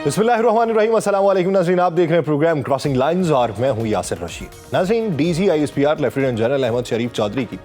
बिस्मिल्लाहिर्रहमानिर्रहीम, अस्सलाम वालेकुम नाज़रीन, आप देख रहे हैं प्रोग्राम क्रॉसिंग लाइंस और मैं हूं यासिर रशीद। नाज़रीन, DG ISPR lieutenant general Ahmed Sharif Chaudhry की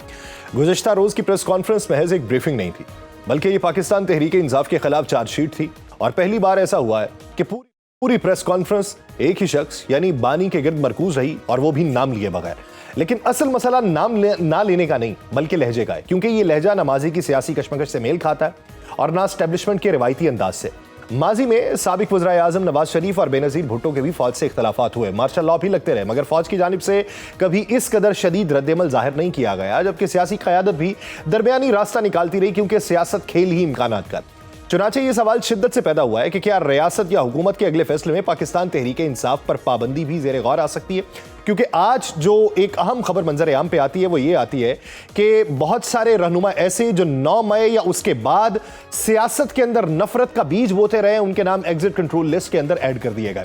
गुज़श्ता रोज़ की प्रेस कॉन्फ्रेंस महज एक ब्रीफिंग नहीं थी, बल्कि ये पाकिस्तान तहरीक इंसाफ के खिलाफ चार्जशीट थी। और पहली बार ऐसा हुआ है कि पूरी प्रेस कॉन्फ्रेंस एक ही शख्स यानी बानी के गिर्द मरकूज रही, और वो भी नाम लिए बगैर। लेकिन असल मसला नाम ना लेने का नहीं बल्कि लहजे का है, क्योंकि ये लहजा ना माजी की सियासी कशमकश से मेल खाता है और ना एस्टेब्लिशमेंट के रिवायती अंदाज से। माजी में साबिक वज़ीर आज़म नवाज शरीफ और बेनज़ीर भुट्टो के भी फौज से इख्तलाफात हुए, मार्शल लॉ भी लगते रहे, मगर फौज की जानिब से कभी इस कदर शदीद रद्दमल जाहिर नहीं किया गया, जबकि सियासी क़यादत भी दरमियानी रास्ता निकालती रही, क्योंकि सियासत खेल ही इम्कानात का। चुनांचे ये सवाल शिद्दत से पैदा हुआ है कि क्या रियासत या हुकूमत के अगले फैसले में पाकिस्तान तहरीक इंसाफ पर पाबंदी भी ज़ेरे गौर आ सकती है। क्योंकि आज जो एक अहम खबर मंजर आम पे आती है वो ये आती है कि बहुत सारे रहनुमा ऐसे जो 9 मई या उसके बाद सियासत के अंदर नफरत का बीज बोते रहे, उनके नाम एग्जिट कंट्रोल लिस्ट के अंदर ऐड कर दिए गए।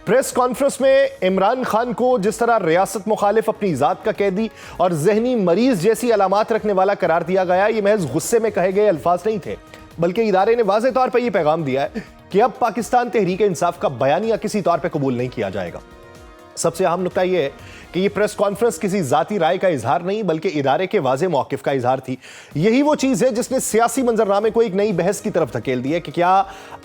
प्रेस कॉन्फ्रेंस में इमरान खान को जिस तरह रियासत मुखालिफ, अपनी जात का कैदी और जहनी मरीज जैसी अलामात रखने वाला करार दिया गया, ये महज गुस्से में कहे गए अल्फाज नहीं थे, बल्कि इदारे ने वाज़े तौर पर यह पैगाम दिया है कि अब पाकिस्तान तहरीक इंसाफ का बयानिया किसी तौर पर कबूल नहीं किया जाएगा। सबसे अहम नुकता यह है कि यह प्रेस कॉन्फ्रेंस किसी जाती राय का इजहार नहीं बल्कि इदारे के वाज़े मौक़िफ़ का इजहार थी। यही वो चीज़ है जिसने सियासी मंजरनामे को एक नई बहस की तरफ धकेल दी है कि क्या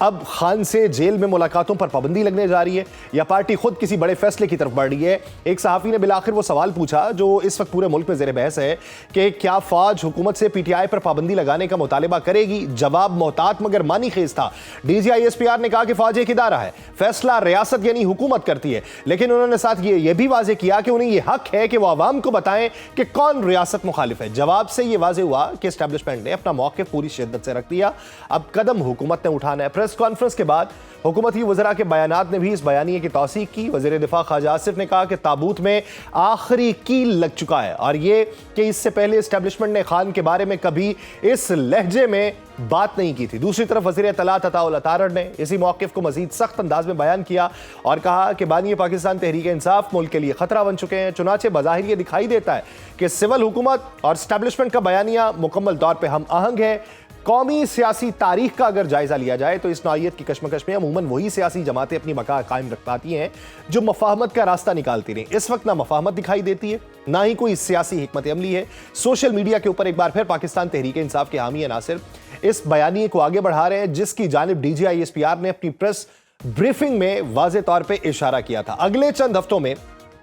अब खान से जेल में मुलाकातों पर पाबंदी लगने जा रही है या पार्टी खुद किसी बड़े फैसले की तरफ बढ़ रही है। एक सहाफ़ी ने बिलाखिर वो सवाल पूछा जो इस वक्त पूरे मुल्क में ज़ेर बहस है कि क्या फ़ौज हुकूमत से PTI पर पाबंदी लगाने का मुतालिबा करेगी। जवाब मोहतात मगर मानी खेज था। DG ISPR ने कहा कि फ़ौज एक इदारा है, फैसला रियासत यानी हुकूमत करती है, लेकिन उन्होंने साथ ये भी वाज़े किया कि उन्हें यह हक है कि वो आवाम को बताएं कि कौन रियासत मुखालिफ है। जवाब से यह वाज़े हुआ कि एस्टेब्लिशमेंट ने अपना मौक़िफ़ पूरी शिद्दत से रख दिया, अब कदम हुकूमत ने उठाना है। प्रेस कॉन्फ्रेंस के बाद हुकूमती वज़रा के बयानात ने भी इस बयानिए की तौसीक़ की। वज़ीर दिफ़ा ख्वाजा आसिफ ने कहा कि ताबूत में आखिरी कील लग चुका है, और ये कि इससे पहले एस्टेब्लिशमेंट ने खान के बारे में कभी इस लहजे में बात नहीं की थी। दूसरी तरफ वज़ीर इत्तलात अताउल अतारड़ ने इसी मौक़िफ़ को मज़ीद सख्त अंदाज में बयान किया और कहा कि बानी पाकिस्तान तहरीक इंसाफ मुल्क के लिए खतरा बन चुके हैं। चुनाचे बज़ाहिर ये दिखाई देता है कि सिविल हुकूमत और एस्टेब्लिशमेंट का बयानिया मुकम्मल तौर पर हम आहंग है। कौमी सियासी तारीख का अगर जायजा लिया जाए तो इस नौइयत की कशमकश में अमूमन वही सियासी जमातें अपनी बका कायम रख पाती हैं जो मफाहमत का रास्ता निकालती रहीं। इस वक्त ना मफाहमत दिखाई देती है, ना ही कोई सियासी हिकमत अमली है। सोशल मीडिया के ऊपर एक बार फिर पाकिस्तान तहरीक इंसाफ के हामी अनासिर इस बयानिए को आगे बढ़ा रहे हैं, जिसकी जानिब DG ISPR ने अपनी प्रेस ब्रीफिंग में वाज़े तौर पर इशारा किया था। अगले चंद हफ्तों में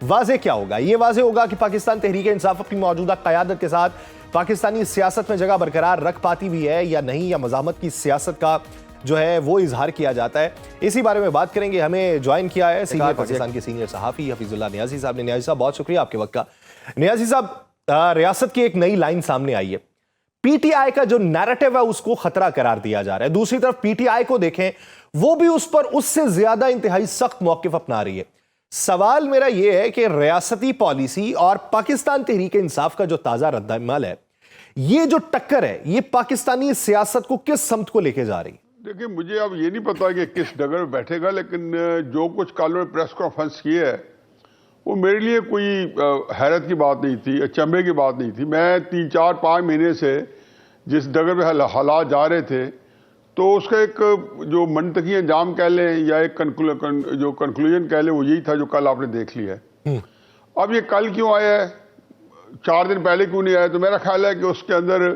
वाज़े क्या होगा? यह वाज़े होगा कि पाकिस्तान तहरीक इंसाफ अपनी मौजूदा क़यादत के साथ पाकिस्तानी सियासत में जगह बरकरार रख पाती भी है या नहीं, या मज़ाहमत की सियासत का जो है वो इजहार किया जाता है। इसी बारे में बात करेंगे। हमें ज्वाइन किया है सीनियर पाकिस्तान के सीनियर सहाफ़ी हफीजुल्लाह नियाज़ी साहब ने। नियाज़ी साहब, बहुत शुक्रिया आपके वक्त का। नियाज़ी साहब, रियासत की एक नई लाइन सामने आई है, PTI का जो नैरेटिव है उसको खतरा करार दिया जा रहा है। दूसरी तरफ PTI को देखें, वो भी उस पर उससे ज्यादा इंतहाई सख्त मौक़िफ़ अपना रही है। सवाल मेरा यह है कि रियासती पॉलिसी और पाकिस्तान तहरीक इंसाफ का जो ताज़ा रद्द-ए-अमल है, ये जो टक्कर है, ये पाकिस्तानी सियासत को किस समत को लेके जा रही? देखिए, मुझे अब ये नहीं पता कि किस डगर में बैठेगा, लेकिन जो कुछ कल में प्रेस कॉन्फ्रेंस की है वो मेरे लिए कोई हैरत की बात नहीं थी, अचंभे की बात नहीं थी। मैं 3-4-5 महीने से जिस डगर में हालात जा रहे थे, तो उसका एक जो मंतकी अंजाम कह लें या एक जो कंक्लूजन कह लें, वो यही था जो कल आपने देख लिया है। अब ये कल क्यों आया है, 4 दिन पहले क्यों नहीं आया? तो मेरा ख्याल है कि उसके अंदर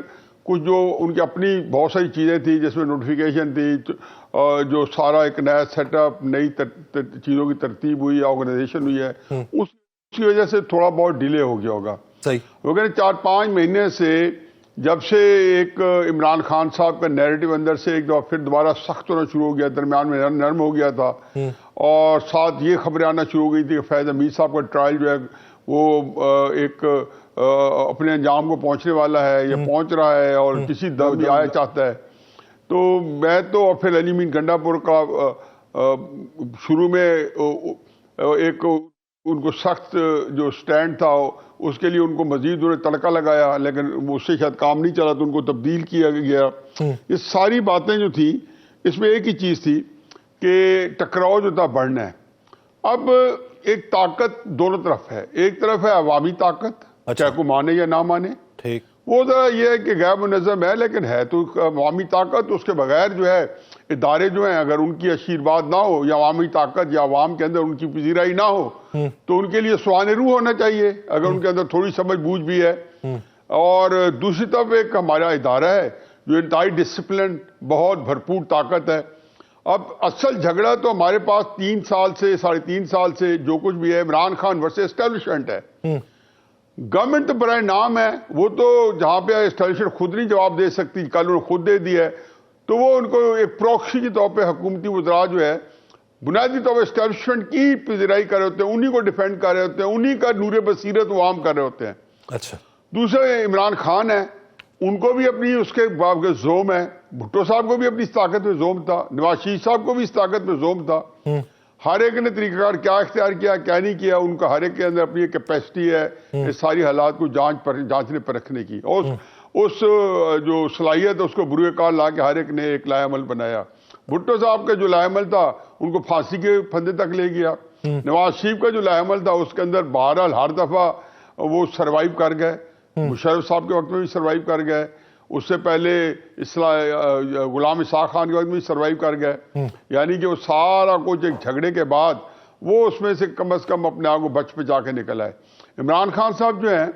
कुछ जो उनकी अपनी बहुत सारी चीज़ें थी, जिसमें नोटिफिकेशन थी, जो सारा एक नया सेटअप, नई चीज़ों की तरतीब हुई, ऑर्गेनाइजेशन हुई है, उसकी वजह से थोड़ा बहुत डिले हो गया होगा। सही, वो कहते 4-5 महीने से जब से एक इमरान खान साहब का नैरेटिव अंदर से एक दफा फिर दोबारा सख्त होना शुरू हो गया, दरमियान में नरम हो गया था, और साथ ये खबरें आना शुरू हो गई थी कि फैज़ हमीद साहब का ट्रायल जो है वो एक अपने अंजाम को पहुंचने वाला है या पहुंच रहा है और किसी दम भी आया चाहता है। तो मैं तो और फिर अली मीन गंडापुर का शुरू में एक उनको सख्त जो स्टैंड था उसके लिए उनको मजीद उन्हें तड़का लगाया, लेकिन उससे शायद काम नहीं चला तो उनको तब्दील किया गया। ये सारी बातें जो थी, इसमें एक ही चीज़ थी कि टकराव जो था बढ़ना है। अब एक ताकत दोनों तरफ है, एक तरफ है अवामी ताकत, चाहे को माने या ना माने, ठीक, वो जरा ये है कि गैर मुनज़्ज़म है, लेकिन है तो अवामी ताकत। उसके बगैर जो है इदारे जो हैं अगर उनकी आशीर्वाद ना हो या अवामी ताकत या अवाम के अंदर उनकी पजीराई ना हो तो उनके लिए सुहाने रूह होना चाहिए, अगर उनके अंदर थोड़ी समझ बूझ भी है। और दूसरी तरफ एक हमारा इदारा है जो इंतहाई डिसिप्लिन, बहुत भरपूर ताकत है। अब असल झगड़ा तो हमारे पास 3 साल से 3.5 साल से जो कुछ भी है इमरान खान वर्सेस एस्टेब्लिशमेंट है। गवर्नमेंट तो बराए नाम है, वो तो जहां पे एस्टेब्लिशमेंट खुद नहीं जवाब दे सकती, कल उन्होंने खुद दे दिया है, तो वो उनको एक प्रॉक्सी के तौर पे हुकूमती वज़रा जो है बुनियादी तौर पर एस्टेब्लिशमेंट की पिजराई कर रहे होते हैं, उन्हीं को डिफेंड कर रहे होते हैं, उन्हीं का नूर बसीरत वो आम कर रहे होते हैं। अच्छा, दूसरे इमरान खान है, उनको भी अपनी उसके बाप के जोम है, भुट्टो साहब को भी अपनी इस ताकत में जोम था, नवाज शरीफ साहब को भी इस ताकत में जोम था। हर एक ने तरीकाकार क्या इख्तियार किया क्या नहीं किया, उनका हर एक के अंदर अपनी एक कैपेसिटी है इस सारी हालात को जांचने परखने की, और उस जो सलाहियत है उसको बुरे कार ला के हर एक ने एक लाएमल बनाया। भुट्टो साहब का जो लाएमल था उनको फांसी के फंदे तक ले गया। नवाज शरीफ का जो लाएमल था उसके अंदर बहरहाल हर दफा वो सरवाइव कर गए, मुशर्रफ साहब के वक्त में भी सरवाइव कर गए, उससे पहले गुलाम इसाक खान के वक्त में भी सरवाइव कर गए। यानी कि वो सारा कुछ एक झगड़े के बाद वो उसमें से कम अपने आप को बच पे जाके निकल आए। इमरान खान साहब जो हैं,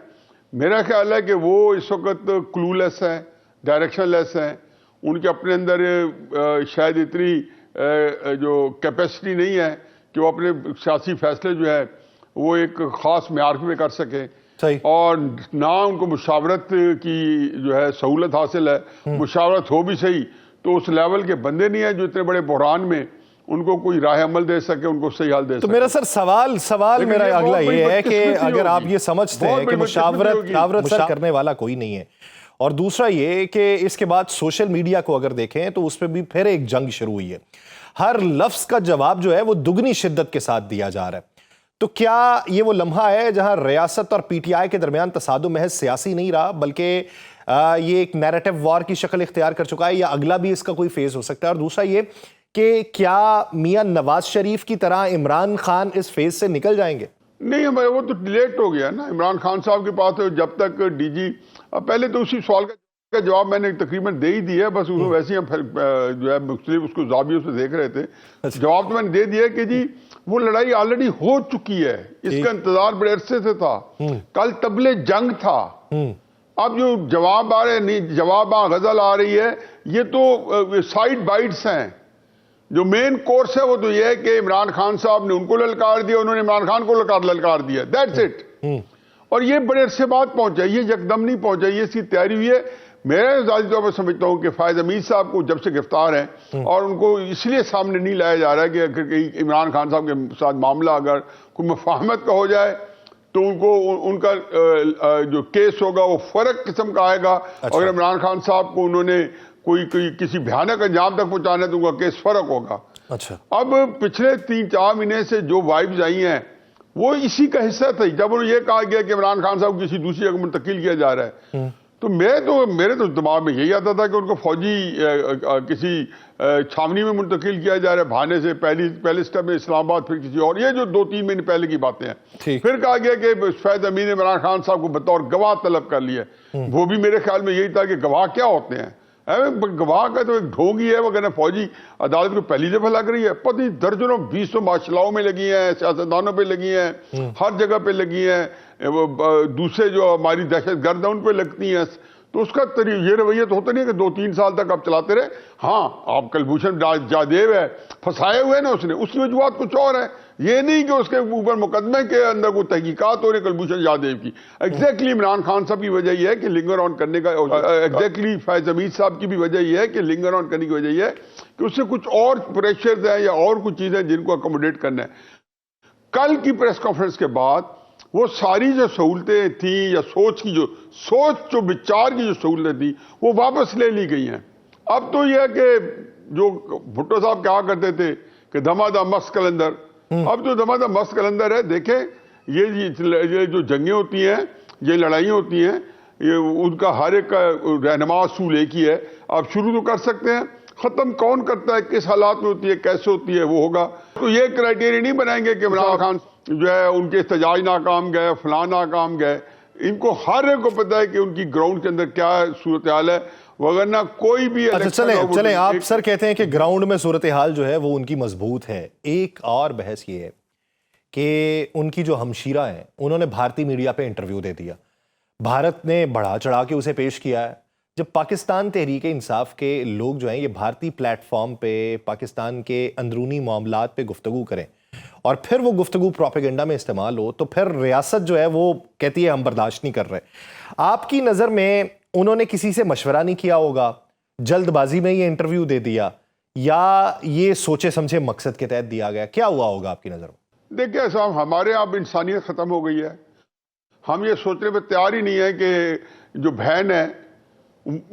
मेरा ख्याल है कि वो इस वक्त क्लूलेस हैं, डायरेक्शनलेस हैं, उनके अपने अंदर शायद इतनी जो कैपेसिटी नहीं है कि वो अपने सियासी फैसले जो है वो एक ख़ास म्यार पे कर सकें, और ना उनको मुशावरत की जो है सहूलत हासिल है। मुशावरत हो भी सही तो उस लेवल के बंदे नहीं है जो इतने बड़े बहरान में उनको कोई राह अमल दे सके, उनको सही हाल दे सके। तो मेरा सर सवाल मेरा अगला ये है कि अगर आप ये समझते हैं कि मुशावरत सर करने वाला कोई नहीं है, और दूसरा ये कि इसके बाद सोशल मीडिया को अगर देखें तो उस पर भी फिर एक जंग शुरू हुई है, हर लफ्ज का जवाब जो है वो दुगनी शिद्दत के साथ दिया जा रहा है। तो क्या ये वो लम्हा है जहां रियासत और पीटीआई के दरमियान तसादुम महज सियासी नहीं रहा बल्कि ये एक नैरेटिव वॉर की शक्ल इख्तियार कर चुका है, या अगला भी इसका कोई फेज हो सकता है? और दूसरा ये कि क्या मियां नवाज शरीफ की तरह इमरान खान इस फेज से निकल जाएंगे? नहीं, हमारे वो तो लेट हो गया ना। इमरान खान साहब के पास तो जब तक डीजी, पहले तो उसी सवाल का जवाब मैंने तकरीबन दे ही दिया, बस उसको वैसे ही हम जो है मुख्तलिफ उसको जावियों से देख रहे थे। जवाब तो मैंने दे दिया कि जी वो लड़ाई ऑलरेडी हो चुकी है, इसका इंतजार बड़े अरसे से था, कल तबले जंग था। अब जो जवाब आ रहे नहीं, जवाब गजल आ रही है, ये तो साइड बाइट्स हैं। जो मेन कोर्स है वो तो ये है कि इमरान खान साहब ने उनको ललकार दिया, उन्होंने इमरान खान को ललकार दिया, दैट्स इट। और ये बड़े अरसे बाद पहुंचा, ये यकदम नहीं पहुंचा, ये इसकी तैयारी हुई है। मैं जाती तौर पर समझता हूं कि फायद हमीद साहब को जब से गिरफ्तार हैं और उनको इसलिए सामने नहीं लाया जा रहा है कि इमरान खान साहब के साथ मामला अगर कोई मुफाहमत का हो जाए तो उनको उनका जो केस होगा वो फर्क किस्म का आएगा। अच्छा। अगर इमरान खान साहब को उन्होंने कोई किसी भयानक अंजाम तक पहुंचाना है तो उनका केस फर्क होगा। अच्छा। अब पिछले 3-4 महीने से जो वाइब्स आई हैं वो इसी का हिस्सा थी। जब उन्होंने ये कहा गया कि इमरान खान साहब किसी दूसरी जगह मुंतकिल किया जा रहा है, तो मेरे तो दिमाग में यही आता था कि उनको फौजी किसी छावनी में मुंतकिल किया जा रहा है, बहाने से पहले स्टेप में इस्लामाबाद, फिर किसी और, ये जो 2-3 महीने पहले की बातें हैं। फिर कहा गया कि फैज अमीन ने इमरान खान साहब को बतौर गवाह तलब कर लिया। वो भी मेरे ख्याल में यही था कि गवाह क्या होते हैं, गवाह का तो एक ढोंग ही है, वो कहना फौजी अदालत को पहली दफा लग रही है। पता नहीं दर्जनों 20 माशलाओं में लगी हैं, सियासतदानों पे लगी हैं, हर जगह पे लगी हैं, दूसरे जो हमारी दहशत गर्द है उन पे लगती हैं। तो उसका ये रवैया तो होता नहीं है कि 2-3 साल तक आप चलाते रहे। हाँ, आप कुलभूषण जादेव है, फंसाए हुए ना उसने, उसकी वजूहत कुछ और है। ये नहीं कि उसके ऊपर मुकदमे के अंदर कोई तहकीकात हो रही कुलभूषण जादेव की। एग्जैक्टली इमरान खान साहब की वजह यह है कि लिंगर ऑन करने का, एग्जैक्टली फैज हमीद साहब की भी वजह यह है कि लिंगर ऑन करने की वजह यह है कि उससे कुछ और प्रेशर है या और कुछ चीजें जिनको अकोमोडेट करना है। कल की प्रेस कॉन्फ्रेंस के बाद वो सारी जो सहूलतें थी या सोच जो विचार की जो सहूलतें थी वो वापस ले ली गई हैं। अब तो यह है कि जो भुट्टो साहब कहा करते थे कि धमाधम मस्त कलंदर, अब जो धमाधम मस्त कलंदर है, देखें ये जो जंगें होती हैं, ये लड़ाइयाँ होती हैं, ये उनका हर एक का रहनुमा असूल एक ही है। आप शुरू तो कर सकते हैं, खत्म कौन करता है, किस हालात में होती है, कैसे होती है, वो होगा। तो ये क्राइटेरिया नहीं बनाएंगे कि इमरान खान जो है उनके इस्तेजाज नाकाम गए, फलां नाकाम गए। इनको हर एक को पता है कि उनकी ग्राउंड के अंदर क्या सूरत हाल है। वरना कोई भी अच्छा, election चले का वो चले आप एक- सर कहते हैं कि ग्राउंड में सूरत हाल जो है वो उनकी मजबूत है। एक और बहस ये है कि उनकी जो हमशीरा है उन्होंने भारतीय मीडिया पे इंटरव्यू दे दिया, भारत ने बढ़ा चढ़ा के उसे पेश किया है। जब पाकिस्तान तहरीक इंसाफ के लोग जो हैं ये भारतीय प्लेटफॉर्म पे पाकिस्तान के अंदरूनी मामलात पे गुफ्तगू करें और फिर वो गुफ्तगू प्रोपेगेंडा में इस्तेमाल हो, तो फिर रियासत जो है वो कहती है हम बर्दाश्त नहीं कर रहे। आपकी नज़र में उन्होंने किसी से मशवरा नहीं किया होगा, जल्दबाजी में ये इंटरव्यू दे दिया, या ये सोचे समझे मकसद के तहत दिया गया? क्या हुआ होगा आपकी नज़र में? देखिए साहब, हमारे अब इंसानियत खत्म हो गई है। हम ये सोचने पर तैयार ही नहीं है कि जो बहन है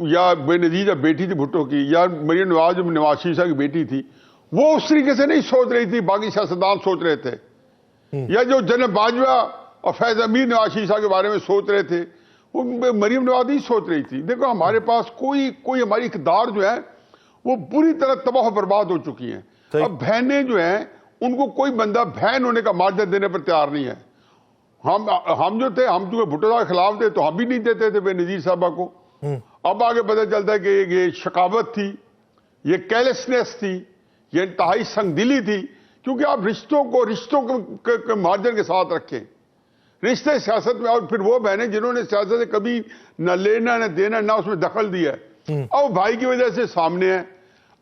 या बेनजीर या बेटी थी भुट्टो की, या मरियम नवाज शीशा की बेटी थी, वो उस तरीके से नहीं सोच रही थी, बाकी सियासतदान सोच रहे थे। या जो जनरल बाजवा और फैज अमीर नवाज शीशा के बारे में सोच रहे थे, वो मरियम नवाज नहीं सोच रही थी। देखो, हमारे पास कोई हमारी इक़्तिदार जो है वो बुरी तरह तबाह बर्बाद हो चुकी हैं। अब बहनें जो हैं उनको कोई बंदा बहन होने का मार्जर देने पर तैयार नहीं है। हम जो थे, हम जो भुट्टो साहब के खिलाफ थे तो हम भी नहीं देते थे बेनजीर साहबा को। अब आगे पता चलता है कि ये शकावत थी, ये केयरलेसनेस थी, ये इंतहाई संगदिली थी, क्योंकि आप रिश्तों के मार्जिन के साथ रखें। रिश्ते सियासत में, और फिर वो बहनें जिन्होंने सियासत से कभी न लेना न देना न उसमें दखल दिया है, अब भाई की वजह से सामने है।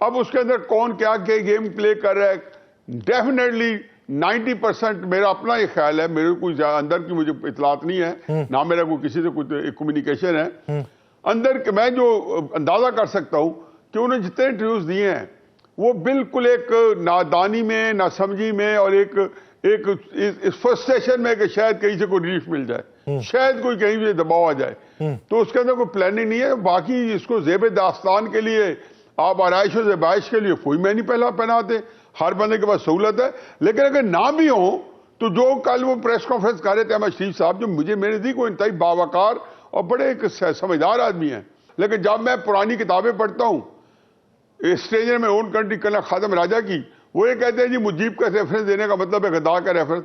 अब उसके अंदर कौन क्या क्या गेम प्ले कर रहा है, डेफिनेटली 90% मेरा अपना ही ख्याल है, मेरे कोई अंदर की मुझे इतलात नहीं है, ना मेरा कोई किसी से कोई कम्युनिकेशन है अंदर के। मैं जो अंदाजा कर सकता हूं कि उन्होंने जितने इंटरव्यूज दिए हैं वो बिल्कुल एक नादानी में, नासमझी में, और एक फ्रस्ट्रेशन में कि शायद कहीं से कोई रिलीफ मिल जाए, शायद कोई कहीं से दबाव आ जाए, तो उसके अंदर कोई प्लानिंग नहीं है। बाकी इसको ज़ेब दास्तान के लिए, आप आराइश और ज़बाइश के लिए कोई मैं नहीं पहनाते, हर बंदे के पास सहूलत है। लेकिन अगर ना भी हो तो जो कल वो प्रेस कॉन्फ्रेंस कर रहे थे अहमद शरीफ साहब, जो मेरे नज़दीक वो इंतहाई बावकार और बड़े एक समझदार आदमी हैं, लेकिन जब मैं पुरानी किताबें पढ़ता हूँ, स्ट्रेंजर में ओन कंट्री कला खादम राजा की, वो ये कहते हैं जी मुजीब का रेफरेंस देने का मतलब है गद्दार का रेफरेंस।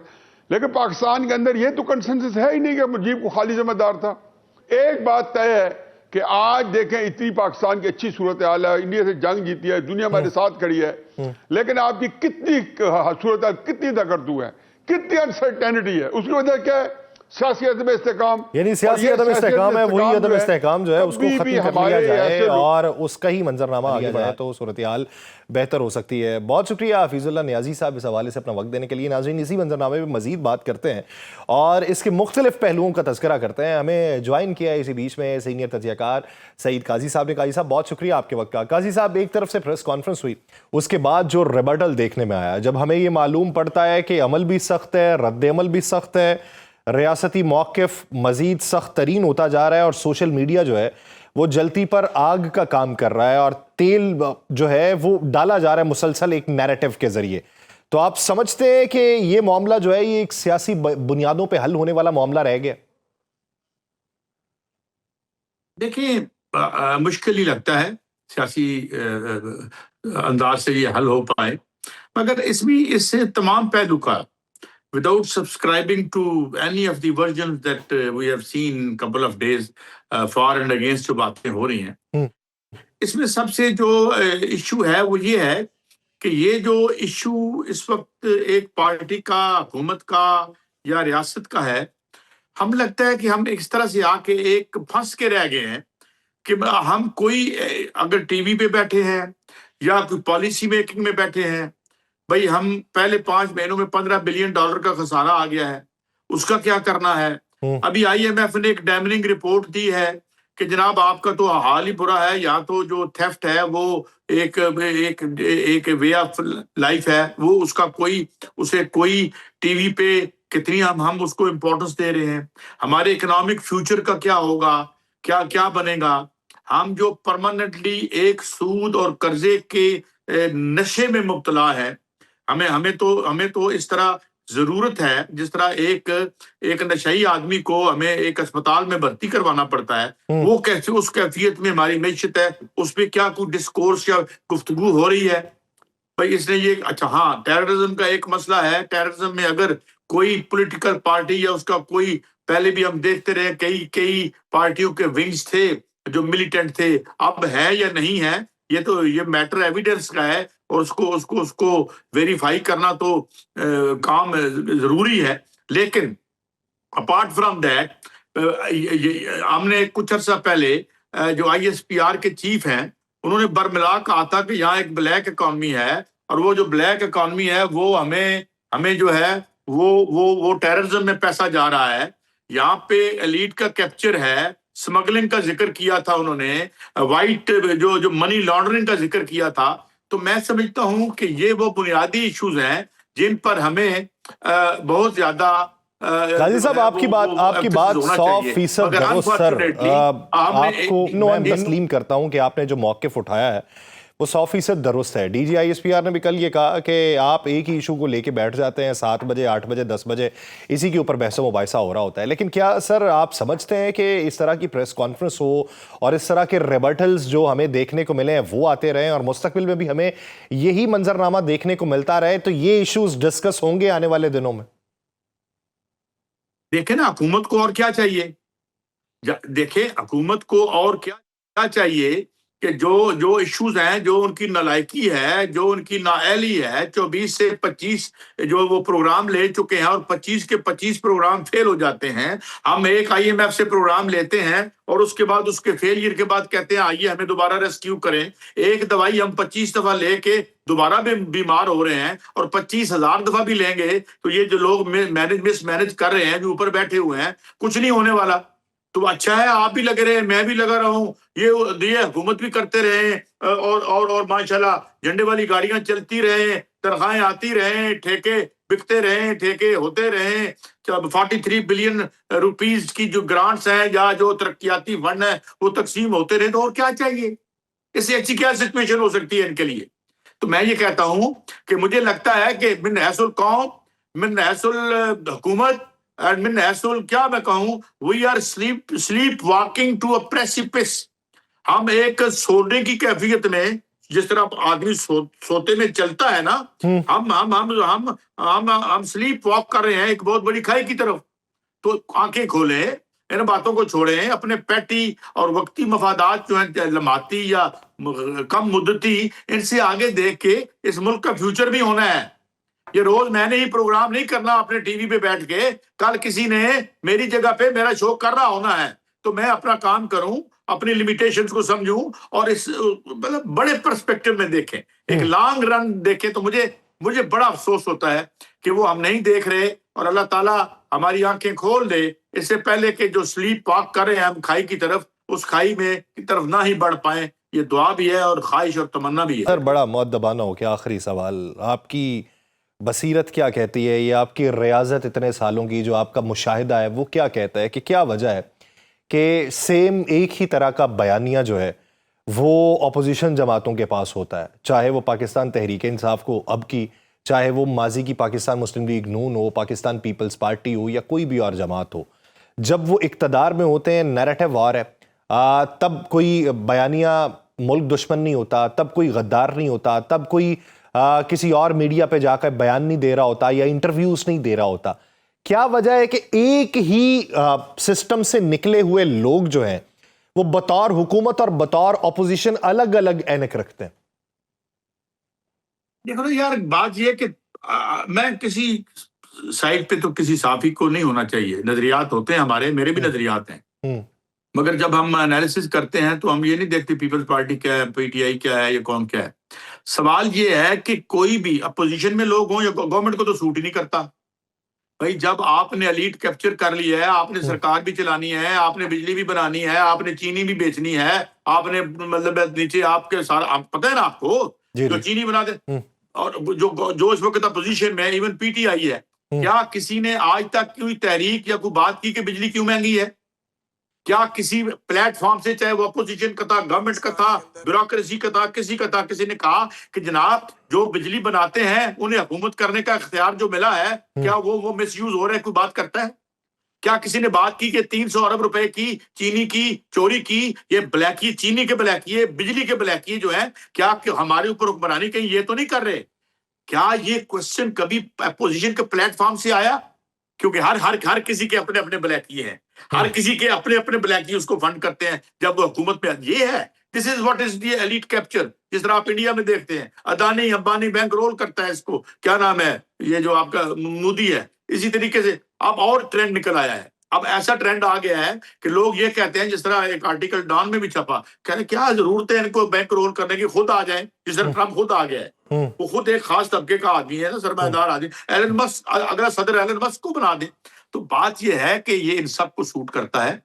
लेकिन पाकिस्तान के अंदर ये तो कंसेंसस है ही नहीं कि मुजीब को खाली जिम्मेदार था। एक बात तय है कि आज देखें इतनी पाकिस्तान की अच्छी सूरत हाल है, इंडिया से जंग जीती है, दुनिया हमारे साथ खड़ी है, लेकिन आपकी कितनी सूरत हाल, कितनी तकरतू है, कितनी अनसर्टेनिटी है, उसकी वजह क्या है? सियासी अदम इस्तेकाम, यानी सियासी अदम इस्तेकाम है, वही अदम इस्तेकाम जो है उसको खत्म कर लिया जाए और उसका ही मंजरनामा आगे बढ़ाए तो सूरत हाल बेहतर हो सकती है। बहुत शुक्रिया हफीजुल्लाह नियाजी साहब इस हवाले से अपना वक्त देने के लिए। नाज़रीन, इसी मंजरनामे में मजीद बात करते हैं और इसके मुख्तलिफ पहलुओं का तज़किरा करते हैं। हमें ज्वाइन किया है इसी बीच में सीनियर तजियाकार सईद काजी साहब ने। काजी साहब, बहुत शुक्रिया आपके वक्त का। काजी साहब, एक तरफ से प्रेस कॉन्फ्रेंस हुई, उसके बाद जो रिबटल देखने में आया, जब हमें ये मालूम पड़ता है कि अमल भी सख्त है, रद्द अमल भी सख्त है, रियासती मौक़िफ़ मज़ीद सख्त तरीन होता जा रहा है और सोशल मीडिया जो है वो जलती पर आग का काम कर रहा है और तेल जो है वो डाला जा रहा है मुसलसल एक नैरेटिव के ज़रिए, तो आप समझते हैं कि ये मामला जो है ये एक सियासी बुनियादों पे हल होने वाला मामला रह गया? देखिए, मुश्किल ही लगता है सियासी अंदाज से ये हल हो पाए, मगर इससे तमाम पहलू का, without subscribing to any of the versions that we have seen couple of days for and against जो बातें हो रही हैं, इसमें सबसे जो इशू है वो ये है कि ये जो इशू इस वक्त एक पार्टी का, हुकूमत का या रियासत का है, हम लगता है कि हम इस तरह से आके एक फंस के रह गए हैं कि हम कोई अगर टीवी पे बैठे हैं या कोई पॉलिसी मेकिंग में बैठे हैं, भाई हम पहले 5 महीनों में $15 बिलियन का खसारा आ गया है, उसका क्या करना है। अभी IMF ने एक डैमनिंग रिपोर्ट दी है कि जनाब आपका तो हाल ही बुरा है, या तो जो थेफ्ट है वो एक वे ऑफ लाइफ है, वो उसका उसे कोई टीवी पे कितनी हम उसको इम्पोर्टेंस दे रहे हैं, हमारे इकोनॉमिक फ्यूचर का क्या होगा, क्या बनेगा। हम जो परमानेंटली एक सूद और कर्जे के नशे में मुब्तला है, हमें तो इस तरह जरूरत है, जिस तरह एक नशई आदमी को हमें एक अस्पताल में भर्ती करवाना पड़ता है, वो कैसे उस कैफियत में हमारी मैशत है, उस पर क्या कोई डिस्कोर्स या गुफ्तगू हो रही है। भाई इसने ये, अच्छा हाँ, टेररिज्म का एक मसला है। टेररिज्म में अगर कोई पॉलिटिकल पार्टी या उसका कोई, पहले भी हम देखते रहे कई पार्टियों के विंग्स थे जो मिलिटेंट थे अब है या नहीं है, ये मैटर एविडेंस का है, और उसको वेरीफाई करना तो काम जरूरी है। लेकिन अपार्ट फ्रॉम दैट, हमने कुछ अर्सा पहले जो ISPR के चीफ हैं उन्होंने बरमिला कहा था कि यहाँ एक ब्लैक इकॉनमी है, और वो जो ब्लैक इकॉनमी है वो हमें जो है वो टेररिज्म में पैसा जा रहा है, यहाँ पे एलीट का कैप्चर है, स्मगलिंग का जिक्र किया था उन्होंने, वाइट जो मनी लॉन्ड्रिंग का जिक्र किया था। तो मैं समझता हूं कि ये वो बुनियादी इश्यूज हैं जिन पर हमें बहुत ज्यादा गाजी साहब, आपकी बात 100% दुरुस्त सर। आपको मैं तस्लीम करता हूं कि आपने जो मौक़िफ़ उठाया है वो 100% दुरुस्त है। DG ISPR ने भी कल ये कहा कि आप एक ही इशू को लेके बैठ जाते हैं 7 बजे, 8 बजे, 10 बजे, इसी के ऊपर बहस मुबाहिसा हो रहा होता है। लेकिन क्या सर आप समझते हैं कि इस तरह की प्रेस कॉन्फ्रेंस हो और इस तरह के रिबटल्स जो हमें देखने को मिले हैं वो आते रहें और मुस्तकबिल में भी हमें यही मंजरनामा देखने को मिलता रहे, तो ये इशूज डिस्कस होंगे आने वाले दिनों में? देखें ना, हुकूमत को और क्या चाहिए? देखें, हुकूमत को और क्या चाहिए कि जो इश्यूज हैं, जो उनकी नालायकी है, जो उनकी नाअहली है, 24 से 25 जो वो प्रोग्राम ले चुके हैं और 25 के 25 प्रोग्राम फेल हो जाते हैं। हम एक IMF से प्रोग्राम लेते हैं और उसके बाद उसके फेलियर के बाद कहते हैं आइए हमें दोबारा रेस्क्यू करें। एक दवाई हम 25 दफा लेके दोबारा भी बीमार हो रहे हैं, और 25,000 दफा भी लेंगे तो ये जो लोग मिसमैनेज कर रहे हैं, जो ऊपर बैठे हुए हैं, कुछ नहीं होने वाला। तो अच्छा है, आप भी लगे रहे, मैं भी लगा रहा हूँ, ये हुकूमत भी करते रहे, और माशाल्लाह झंडे वाली गाड़ियां चलती रहे, तनख्वाहें आती रहे, ठेके बिकते रहे, ठेके होते रहे, 43 बिलियन रुपीस की जो ग्रांट्स हैं या जो तरक्याती फंड है वो तकसीम होते रहे, तो और क्या चाहिए? इससे अच्छी क्या सिचुएशन हो सकती है इनके लिए? तो मैं ये कहता हूं कि मुझे लगता है कि मिन हैसुल कौम, मिन हैसुल हुकूमत, मिन हैसुल क्या मैं कहूं, we are sleep walking to a precipice. हम एक सोने की कैफियत में, जिस तरह आदमी सोते में चलता है ना, हम स्लीप वॉक कर रहे हैं एक बहुत बड़ी खाई की तरफ। तो आंखें खोलें, इन बातों को छोड़ें, अपने पैटी और वक्ती मफादात जो हैं लम्हाती या कम मुद्दती, इनसे आगे देख के इस मुल्क का फ्यूचर भी होना है। ये रोज मैंने ही प्रोग्राम नहीं करना अपने टीवी पे बैठ के, कल किसी ने मेरी जगह पे मेरा शो कर रहा होना है। तो मैं अपना काम करूं, अपनी लिमिटेशंस को समझूं और इस मतलब बड़े पर्सपेक्टिव में देखें, एक लॉन्ग रन देखें। तो मुझे बड़ा अफसोस होता है कि वो हम नहीं देख रहे, और अल्लाह ताला हमारी आंखें खोल दे इससे पहले कि जो स्लीप वॉक कर रहे हैं हम खाई की तरफ, उस खाई में की तरफ ना ही बढ़ पाए। ये दुआ भी है और ख्वाहिश और तमन्ना भी है। सर बड़ा मुअद्दबाना हो क्या आखिरी सवाल, आपकी बसीरत क्या कहती है, ये आपकी रियाजत इतने सालों की जो आपका मुशाहिदा है वो क्या कहता है कि क्या वजह है कि सेम एक ही तरह का बयानिया जो है वो अपोजिशन जमातों के पास होता है, चाहे वो पाकिस्तान तहरीक इंसाफ को अब की, चाहे वो माजी की पाकिस्तान मुस्लिम लीग नून हो, पाकिस्तान पीपल्स पार्टी हो या कोई भी और जमात हो, जब वो इक़्तिदार में होते हैं नैरेटिव वार है, तब कोई बयानिया मुल्क दुश्मन नहीं होता, तब कोई गद्दार नहीं होता, तब कोई किसी और मीडिया पे जाकर बयान नहीं दे रहा होता या इंटरव्यूज नहीं दे रहा होता। क्या वजह है कि एक ही सिस्टम से निकले हुए लोग जो हैं वो बतौर हुकूमत और बतौर ऑपोजिशन अलग अलग एनक रखते हैं? देखो ना यार, बात यह है कि मैं किसी साइड पे तो किसी साफी को नहीं होना चाहिए। नजरियात होते हैं हमारे, मेरे भी नजरियात हैं, मगर जब हम एनालिसिस करते हैं तो हम ये नहीं देखते पीपल्स पार्टी क्या है, PTI क्या है, या कौन क्या है। सवाल ये है कि कोई भी अपोजिशन में लोग हों या गवर्नमेंट को तो सूट ही नहीं करता भाई। जब आपने एलीट कैप्चर कर लिया है, आपने सरकार भी चलानी है, आपने बिजली भी बनानी है, आपने चीनी भी बेचनी है, आपने मतलब नीचे आपके सारा पता है ना आपको, जो चीनी बना दे, और जो इस वक्त अपोजिशन में इवन PTI है, क्या किसी ने आज तक कोई तहरीक या कोई बात की कि बिजली क्यों महंगी है? क्या किसी प्लेटफॉर्म से, चाहे वो अपोजिशन का था, गवर्नमेंट का था, ब्यूरोक्रेसी का था, किसी ने कहा कि जनाब जो बिजली बनाते हैं उन्हें हुकूमत करने का इख्तियार जो मिला है, क्या वो मिसयूज हो रहा है? कोई बात करता है? क्या किसी ने बात की कि 300 अरब रुपए की चीनी की चोरी की, ये ब्लैकी, चीनी के ब्लैकी, बिजली के ब्लैकी जो है, क्या हमारे ऊपर हुक्मरानी कहीं ये तो नहीं कर रहे? क्या ये क्वेश्चन कभी अपोजिशन के प्लेटफॉर्म से आया? क्योंकि हर किसी के अपने अपने ब्लैकी हैं, हर किसी के अपने अपने ब्लैकी उसको फंड करते हैं जब वो हुकूमत में। ये है, this is what is the elite capture, जिस तरह आप इंडिया में देखते हैं अदानी अंबानी बैंक रोल करता है इसको, क्या नाम है ये जो आपका मोदी है, इसी तरीके से अब और ट्रेंड निकल आया है। अब ऐसा ट्रेंड आ गया है कि लोग ये कहते हैं, जिस तरह एक आर्टिकल डॉन में भी छपा, कह रहे क्या जरूरत है इनको बैंक रोल करने की, खुद आ जाए, जिस तरह ट्रम्प खुद आ गया है। वो खुद एक खास तबके का आदमी है ना, सरमायादार आदमी। एलन मस्क, अगला सदर एलन मस्क को बना दे। तो बात यह है कि ये इन सबको सूट करता है।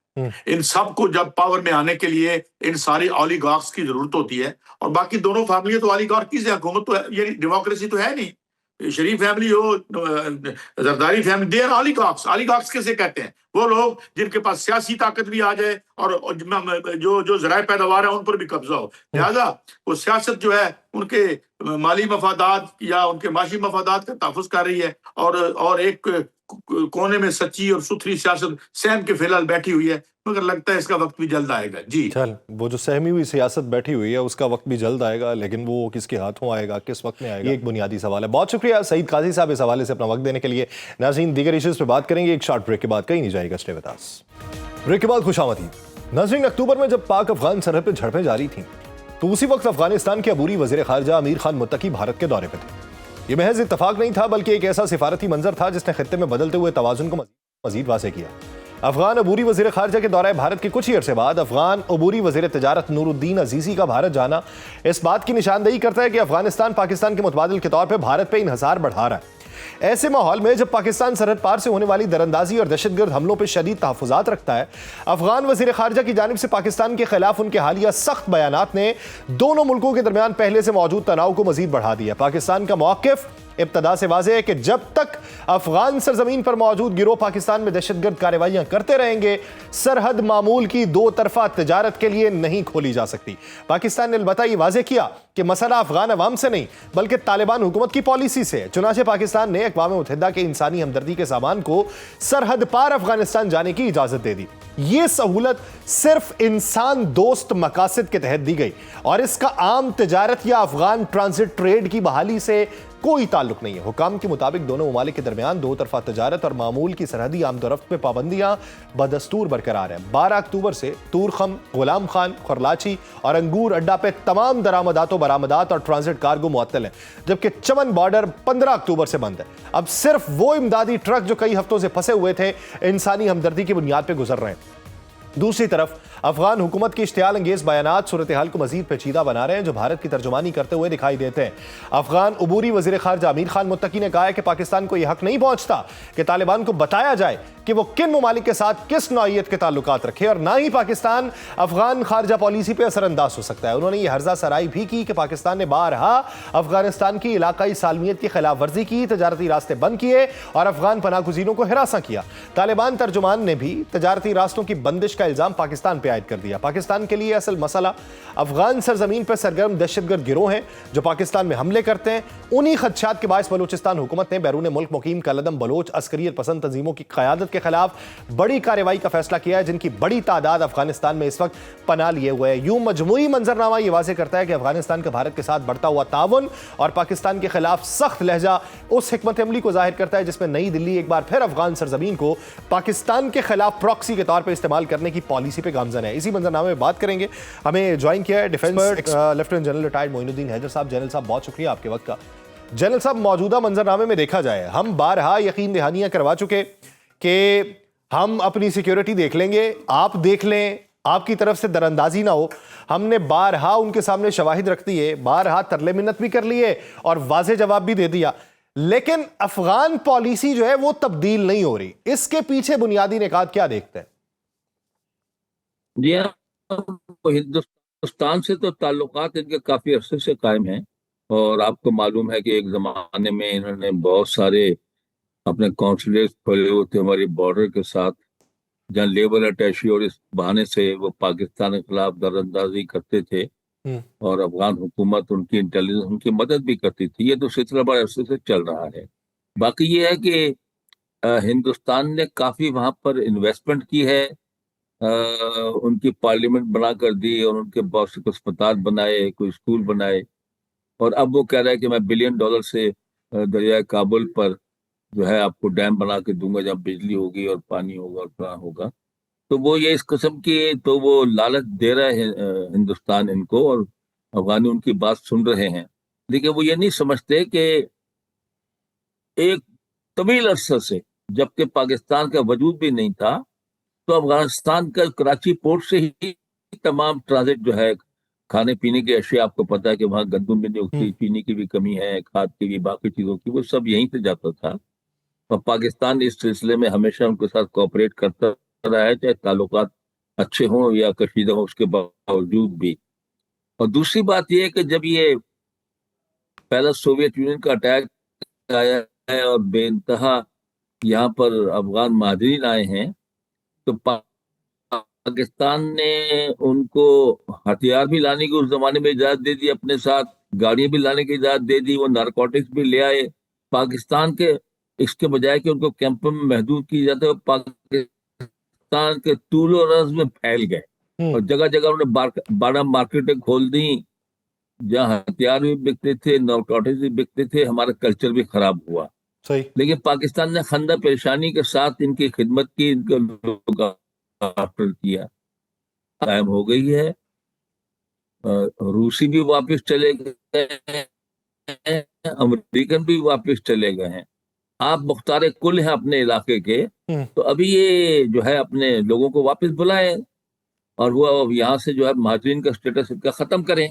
इन सबको जब पावर में आने के लिए इन सारी ऑलिगार्क्स की जरूरत होती है, और बाकी दोनों फैमिली तो ऑलिगार्की से, हुकूमत तो ये डेमोक्रेसी तो है नहीं। शरीफ फैमिली हो, Zardari family, they are oligarchs. Oligarchs किसे कहते हैं? वो लोग जिनके पास सियासी ताकत भी आ जाए और जो जराए पैदावार है उन पर भी कब्जा हो। लिहाजा वो सियासत जो है उनके माली मफादात या उनके माशी मफादात का तहफ़्फ़ुज़ कर रही है, और एक कोने में सच्ची और सुथरी सियासत सहम के फिलहाल बैठी हुई है, मगर लगता है इसका वक्त भी जल्द आएगा। जी चल, वो जो सहमी हुई सियासत बैठी हुई है उसका वक्त भी जल्द आएगा, लेकिन वो किसके हाथों आएगा, किस वक्त में आएगा, ये एक बुनियादी सवाल है। बहुत शुक्रिया सईद काजी साहब इस हवाले से अपना वक्त देने के लिए। नाज़रीन, दीगर इश्यूज पे बात करेंगे एक शॉर्ट ब्रेक के बाद, कहीं नहीं जाएगा, स्टे विद अस। ब्रेक के बाद खुशामदीद। नाज़रीन, अक्टूबर में जब पाक अफगान सरहद पर झड़पें जारी थीं तो उसी वक्त अफगानिस्तान के अबूरी वज़ीर खारजा आमिर खान मुत्तकी भारत के दौरे पर थे। ये महज इत्तफाक नहीं था, बल्कि एक ऐसा सिफारती मंजर था जिसने खित्ते में बदलते हुए तवाज़ुन को मजीद वाज़ेह किया। अफगान अबूरी वज़ीर खारजा के दौरे भारत के कुछ ही अरसे बाद अफगान अबूरी वज़ीर तिजारत नूरुद्दीन अजीज़ी का भारत जाना इस बात की निशानदेही करता है कि अफगानिस्तान पाकिस्तान के मुतबादिल के तौर पर भारत पर इन्हिसार बढ़ा रहा है। ऐसे माहौल में जब पाकिस्तान सरहद पार से होने वाली दरअंदाजी और दहशतगर्द हमलों पर शदीद तहफ़्फ़ुज़ात रखता है, अफगान वज़ीर खारजा की जानिब से पाकिस्तान के खिलाफ उनके हालिया सख्त बयानात ने दोनों मुल्कों के दरमियान पहले से मौजूद तनाव को मजीद बढ़ा दिया। पाकिस्तान का मौक़िफ़ इब्तदा से वाज़ेह है कि जब तक अफगान सरजमीन पर मौजूद गिरोह पाकिस्तान में दहशतगर्द कार्रवाइयां करते रहेंगे, सरहद मामूल की दो तरफा तजारत के लिए नहीं खोली जा सकती। पाकिस्तान ने अलबत्ता यह वाज़ेह किया कि मसला अफगान अवाम से नहीं बल्कि तालिबान हुकूमत की पॉलिसी से है। चुनांचे पाकिस्तान ने अक़वाम मुत्तहिदा के इंसानी हमदर्दी के सामान को सरहद पार अफगानिस्तान जाने की इजाजत दे दी। यह सहूलत सिर्फ इंसान दोस्त मकासद के तहत दी गई और इसका आम तजारत या अफगान ट्रांजिट ट्रेड की बहाली से कोई ताल्लुक नहीं है। हुकाम के मुताबिक दोनों ममालिक के दरमियान दो तरफा तजारत और मामूल की सरहदी आमदोरफ्त पे पाबंदियां बदस्तूर बरकरार है। 12 अक्टूबर से तूरखम, गुलाम खान, खरलाची और अंगूर अड्डा पे तमाम दरामदात बरामदात और ट्रांजिट कार्गो मुअत्तल हैं, जबकि चमन बॉर्डर 15 अक्टूबर से बंद है। अब सिर्फ वो इमदादी ट्रक जो कई हफ्तों से फंसे हुए थे इंसानी हमदर्दी की बुनियाद पर गुजर रहे हैं। दूसरी तरफ अफगान हुकूमत के इश्तियाल अंगेज बयानात सूरत हाल को मजीद पेचीदा बना रहे हैं, जो भारत की तर्जुमानी करते हुए दिखाई देते हैं। अफगान अबूरी वज़ीर खारजा आमिर खान मुत्तकी ने कहा है कि पाकिस्तान को यह हक नहीं पहुंचता कि तालिबान को बताया जाए कि वो किन ममालिक के साथ किस नौइयत के ताल्लुकात रखे, और ना ही पाकिस्तान अफगान खारजा पॉलिसी पर असरअंदाज हो सकता है। उन्होंने यह हर्जा सराई भी की कि पाकिस्तान ने बारहा अफगानिस्तान की इलाकाई सालमियत की खिलाफ वर्जी की, तजारती रास्ते बंद किए और अफगान पनाहगुज़ीनों को हिरासा किया। तालिबान तर्जुमान ने भी तजारती रास्तों की बंदिश का इल्जाम पाकिस्तान पर आयद कर दिया। पाकिस्तान के लिए असल मसला अफगान सरजमीन पर सरगर्म दहशतगर्द गिरोह हैं जो पाकिस्तान में हमले करते हैं। उन्हीं खदशात के बायस बलूचिस्तान हुकूमत ने बैरून मुल्क मुकीम कलदम बलोच अस्करियत पसंद तंजीमों की क़यादत के खिलाफ बड़ी कार्रवाई का फैसला किया है, जिनकी बड़ी तादाद अफगानिस्तान में इस वक्त पनाह लिए हुए है। यूं मजमूई मंजरनामा यह वाज़ेह करता है कि अफगानिस्तान का भारत के साथ बढ़ता हुआ ताउन और पाकिस्तान के खिलाफ सख्त लहजा उस हिकमत अमली को जाहिर करता है जिसमें नई दिल्ली एक बार फिर अफगान सरजमीन को पाकिस्तान के खिलाफ प्रॉक्सी के तौर पर इस्तेमाल करने की पॉलिसी पर गामजन है। इसी मंजरनामे में बात करेंगे। हमें ज्वाइन किया है defence lieutenant general retired Moinuddin Haider साहब। जनरल साहब, बहुत शुक्रिया आपके वक्त का। जनरल साहब, मौजूदा मंजरनामे में देखा जाए, हम बारहा यकीन दहानियां करवा चुके कि हम अपनी सिक्योरिटी देख लेंगे, आप देख लें, आपकी तरफ से दरअंदाजी ना हो। हमने बारहा उनके सामने शवाहिद रख दिए, बारहा तरले मिन्नत भी कर लिए और वाज़ेह जवाब भी दे दिया, लेकिन अफगान पॉलिसी जो है वो तब्दील नहीं हो रही। इसके पीछे बुनियादी निकात क्या देखते हैं? जी हाँ, हिंदुस्तान से तो ताल्लुकात इनके काफी अरसे से कायम हैं और आपको मालूम है कि एक जमाने में इन्होंने बहुत सारे अपने कॉन्सुलेट खोले हुए थे हमारी बॉर्डर के साथ, जहाँ लेबर अटैची, और इस बहाने से वो पाकिस्तान के खिलाफ दरअंदाजी करते थे और अफगान हुकूमत उनकी इंटेलिजेंस उनकी मदद भी करती थी। ये तो सिलसिला बड़े अरसे से चल रहा है। बाकी ये है कि हिंदुस्तान ने काफी वहां पर इन्वेस्टमेंट की है, उनकी पार्लियामेंट बना कर दी और उनके बहुत से अस्पताल बनाए, कोई स्कूल बनाए, और अब वो कह रहा है कि मैं $1 बिलियन से दरिया काबुल पर जो है आपको डैम बना के दूंगा जहाँ बिजली होगी और पानी होगा और फलाना होगा। तो वो ये इस किस्म की तो वो लालच दे रहा है हिंदुस्तान इनको, और अफगानी उनकी बात सुन रहे हैं। लेकिन वो ये नहीं समझते कि एक तवील अरसे से, जबकि पाकिस्तान का वजूद भी नहीं था, तो अफगानिस्तान का कराची पोर्ट से ही तमाम ट्रांजिट जो है खाने पीने की अशिया, आपको पता है कि वहाँ गंदम भी नहीं उगती, चीनी की भी कमी है, खाद की भी, बाकी चीजों की, वो सब यहीं से जाता था। और पाकिस्तान इस सिलसिले में हमेशा उनके साथ कोऑपरेट करता रहा है, चाहे ताल्लुकात अच्छे हों या कशीदा हों, उसके बावजूद भी। और दूसरी बात यह है कि जब ये पहला सोवियत यूनियन का अटैक आया है और बेइंतहा यहाँ पर अफगान महाजरीन आए हैं, तो पाकिस्तान ने उनको हथियार भी लाने की उस जमाने में इजाजत दे दी, अपने साथ गाड़ियां भी लाने की इजाजत दे दी, वो नारकोटिक्स भी ले आए पाकिस्तान के। इसके बजाय कि उनको कैंपों में महदूद की जाते, वो पाकिस्तान के तूल और अर्ज में फैल गए और जगह जगह उन्होंने 12 मार्केटें खोल दी, जहाँ हथियार भी बिकते थे, नारकोटिक्स भी बिकते थे, हमारा कल्चर भी खराब हुआ। सही। लेकिन पाकिस्तान ने खंदा परेशानी के साथ इनकी खिदमत की, इनके लोग आफ्टर किया, कायम हो गई है। रूसी भी वापस चले गए हैं, अमेरिकन भी वापस चले गए हैं। आप मुख्तार कुल हैं अपने इलाके के, तो अभी ये जो है अपने लोगों को वापस बुलाएं और वो यहाँ से जो है महाजरीन का स्टेटस इनका खत्म करें।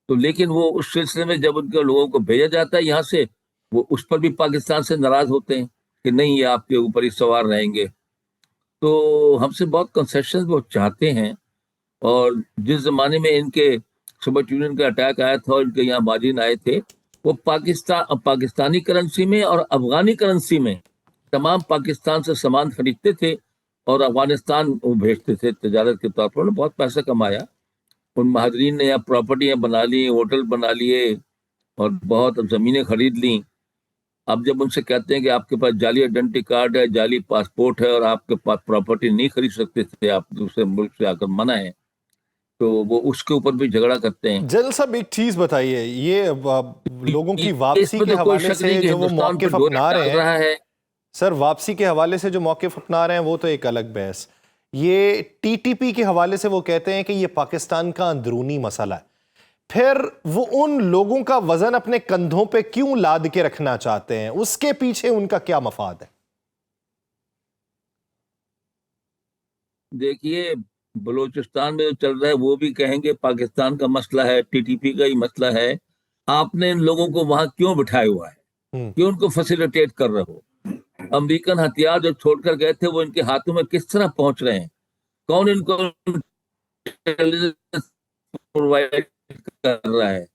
तो लेकिन वो उस सिलसिले में जब उनके लोगों को भेजा जाता है यहाँ से, वो उस पर भी पाकिस्तान से नाराज होते हैं कि नहीं, ये आपके ऊपर ही सवार रहेंगे। तो हमसे बहुत कंसेशन वो चाहते हैं। और जिस जमाने में इनके सोवियत यूनियन का अटैक आया था और इनके यहाँ माजिन आए थे, वो पाकिस्तानी करेंसी में और अफगानी करेंसी में तमाम पाकिस्तान से सामान खरीदते थे और अफगानिस्तान वो भेजते थे तजारत के तौर पर। बहुत पैसा कमाया उन महाजरीन ने, यहाँ प्रॉपर्टियां बना ली, होटल बना लिए और बहुत जमीनें खरीद ली। अब जब उनसे कहते हैं कि आपके पास जाली आइडेंटिटी कार्ड है, जाली पासपोर्ट है और आपके पास प्रॉपर्टी नहीं खरीद सकते थे, आप दूसरे मुल्क से आकर मना है, तो वो उसके ऊपर भी झगड़ा करते हैं। जनरल साहब एक चीज बताइए, ये लोगों की वापसी के हवाले से जो वो मौक़िफ़ अपना रहे हैं, सर वापसी के हवाले से जो मौक़िफ़ अपना रहे हैं वो तो एक अलग बहस। ये टीटीपी के हवाले से वो कहते हैं कि ये पाकिस्तान का अंदरूनी मसला है, फिर वो उन लोगों का वजन अपने कंधों पे क्यों लाद के रखना चाहते हैं? उसके पीछे उनका क्या मफाद है? देखिए, बलूचिस्तान में जो चल रहा है वो भी कहेंगे पाकिस्तान का मसला है, टीटीपी का ही मसला है। आपने इन लोगों को वहां क्यों बिठाया हुआ है, क्यों उनको फैसिलिटेट कर रहे हो? अमेरिकन हथियार जो छोड़कर गए थे वो इनके हाथों में किस तरह पहुंच रहे हैं? कौन इनको प्रोवाइड कर रहा है?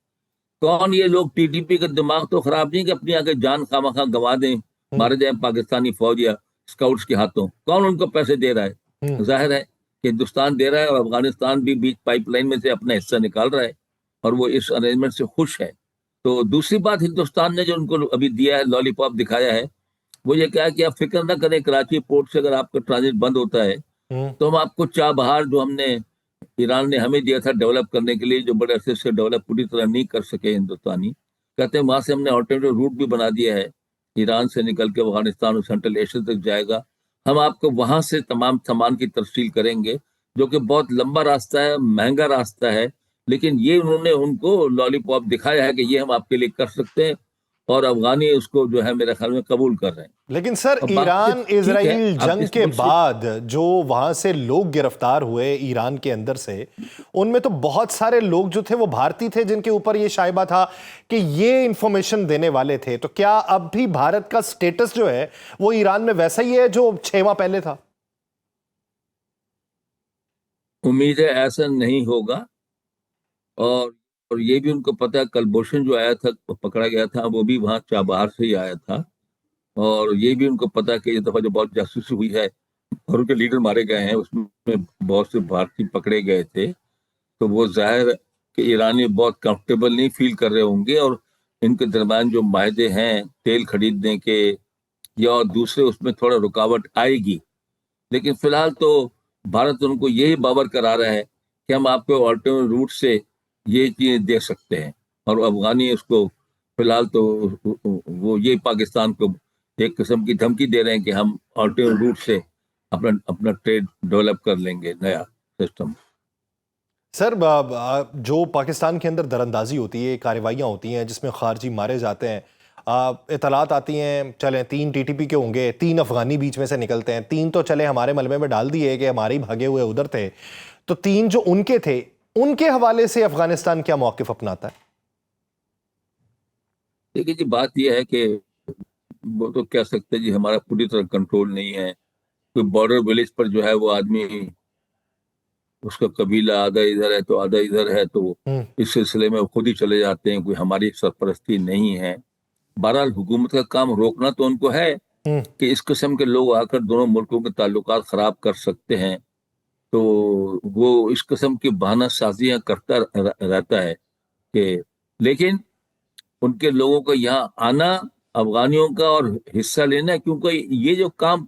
कौन ये लोग? टीटीपी का दिमाग तो खराब नहीं कि अपनी आगे जान खामखा गंवा दें, मारे जाए पाकिस्तानी फौज या स्काउट्स के हाथों। कौन उनको पैसे दे रहा है? जाहिर है कि हिंदुस्तान दे रहा है और अफगानिस्तान भी बीच पाइपलाइन में से अपना हिस्सा निकाल रहा है और वो इस अरेंजमेंट से खुश है। तो दूसरी बात, हिंदुस्तान ने जो उनको अभी दिया है, लॉलीपॉप दिखाया है, वो ये क्या है कि आप फिक्र ना करें, कराची पोर्ट से अगर आपका ट्रांजिट बंद होता है तो हम आपको चाबहार, जो हमने ईरान ने हमें दिया था डेवलप करने के लिए, जो बड़े अरसे से डेवलप पूरी तरह नहीं कर सके हिंदुस्तानी, कहते हैं वहां से हमने ऑल्टरनेटिव रूट भी बना दिया है, ईरान से निकल के अफगानिस्तान और सेंट्रल एशिया तक जाएगा। हम आपको वहां से तमाम सामान की तरसील करेंगे, जो कि बहुत लंबा रास्ता है, महंगा रास्ता है, लेकिन ये उन्होंने उनको लॉलीपॉप दिखाया है कि ये हम आपके लिए कर सकते हैं और अफगानी उसको जो है मेरे ख्याल में कबूल कर रहे हैं। लेकिन सर, ईरान इजराइल जंग के बाद जो वहां से लोग गिरफ्तार हुए ईरान के अंदर से, उनमें तो बहुत सारे लोग जो थे वो भारतीय थे, जिनके ऊपर ये शायबा था कि ये इंफॉर्मेशन देने वाले थे। तो क्या अब भी भारत का स्टेटस जो है वो ईरान में वैसा ही है जो 6 माह पहले था? उम्मीद है ऐसा नहीं होगा। और ये भी उनको पता है, कलभूषण जो आया था, पकड़ा गया था, वो भी वहां चाबहार से ही आया था। और ये भी उनको पता है कि ये दफा जो बहुत जासूसी हुई है और उनके लीडर मारे गए हैं, उसमें बहुत से भारतीय पकड़े गए थे। तो वो जाहिर कि ईरानी बहुत कंफर्टेबल नहीं फील कर रहे होंगे और इनके दरम्यान जो माहदे हैं तेल खरीदने के या दूसरे, उसमें थोड़ा रुकावट आएगी। लेकिन फिलहाल तो भारत उनको यही बावर करा रहा है कि हम आपको ऑल्टरनेटिव रूट से ये चीजें दे सकते हैं, और अफगानी उसको फिलहाल तो वो ये पाकिस्तान को एक किस्म की धमकी दे रहे हैं कि हम ऑल्टरनेट रूट से अपना अपना ट्रेड डेवलप कर लेंगे, नया सिस्टम। सर, जो पाकिस्तान के अंदर दरअंदाजी होती है, कार्रवाइयाँ होती हैं जिसमें खारजी मारे जाते हैं, इतलात आती हैं, चलें 3 टीटीपी के होंगे, 3 अफगानी बीच में से निकलते हैं, 3 तो चले हमारे मलबे में डाल दिए कि हमारे ही भागे हुए उधर थे, तो 3 जो उनके थे, उनके हवाले से अफगानिस्तान क्या मौक़िफ़ अपनाता है? देखिए जी, बात यह है कि वो तो कह सकते हैं जी हमारा पूरी तरह कंट्रोल नहीं है। कोई बॉर्डर विलेज पर जो है वो आदमी, उसका कबीला आधा इधर है तो आधा इधर है, तो इस सिलसिले में वो खुद ही चले जाते हैं, कोई हमारी सरपरस्ती नहीं है। बहरहाल हुकूमत का काम रोकना तो उनको है कि इस किस्म के लोग आकर दोनों मुल्कों के ताल्लुकात खराब कर सकते हैं, तो वो इस किस्म की बहाना साजियां करता रहता है कि, लेकिन उनके लोगों का यहाँ आना, अफगानियों का और हिस्सा लेना, क्योंकि ये जो काम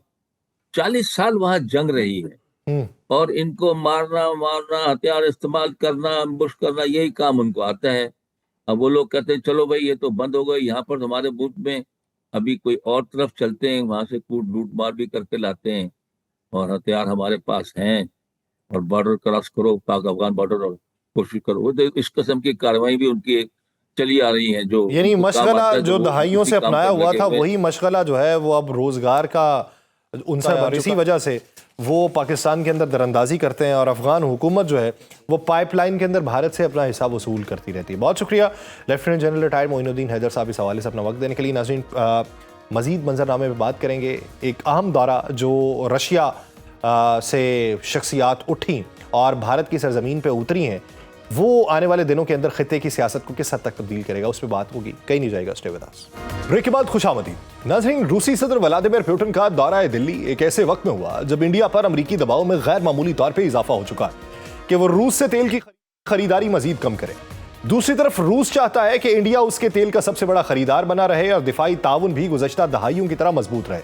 40 साल वहां जंग रही है और इनको मारना मारना, हथियार इस्तेमाल करना, अम्बुश करना, यही काम उनको आता है। अब वो लोग कहते हैं चलो भाई ये तो बंद हो गई, यहाँ पर हमारे मुल्क में अभी कोई और तरफ चलते हैं, वहां से कूट लूट मार भी करके लाते हैं और हथियार हमारे पास हैं, और बॉर्डर क्रॉस करो, पाक अफगान बॉर्डर, और कोशिश करो। वो तो इस किस्म की कार्रवाई भी उनकी चली आ रही है, जो यानी उनको काम मशगला आता है, तो जो वो दहाइयों उसी से काम अपनाया पर हुआ लगे था, हुए हैं। वही मशगला जो है वो अब रोजगार का उनसे, और इसी वजह से वो पाकिस्तान के अंदर दरअंदाजी करते हैं और अफगान हुकूमत जो है वो पाइपलाइन के अंदर भारत से अपना हिसाब वसूल करती रहती है। बहुत शुक्रिया lieutenant general retired Moinuddin Haider साहब इस हवाले से अपना वक्त देने के लिए। नाज़रीन, मज़ीद मंजरनामे में बात करेंगे। एक अहम दौरा जो रशिया से शख्सियात उठी और भारत की सरजमीन पर उतरी हैं, वो आने वाले दिनों के अंदर खित्ते की सियासत को किस हद तक तब्दील करेगा, उस पर बात होगी। कहीं नहीं जाएगा, स्टे विद अस। ब्रेक के बाद खुशामदीद। नाज़रीन, रूसी सदर व्लादिमीर पुतिन का दौरा दिल्ली एक ऐसे वक्त में हुआ जब इंडिया पर अमरीकी दबाव में गैर मामूली तौर पर इजाफा हो चुका है कि वो रूस से तेल की खरीदारी मजीद कम करे। दूसरी तरफ रूस चाहता है कि इंडिया उसके तेल का सबसे बड़ा खरीदार बना रहे और दिफाई ताउन भी गुज़श्ता दहाइयों की तरह मजबूत रहे।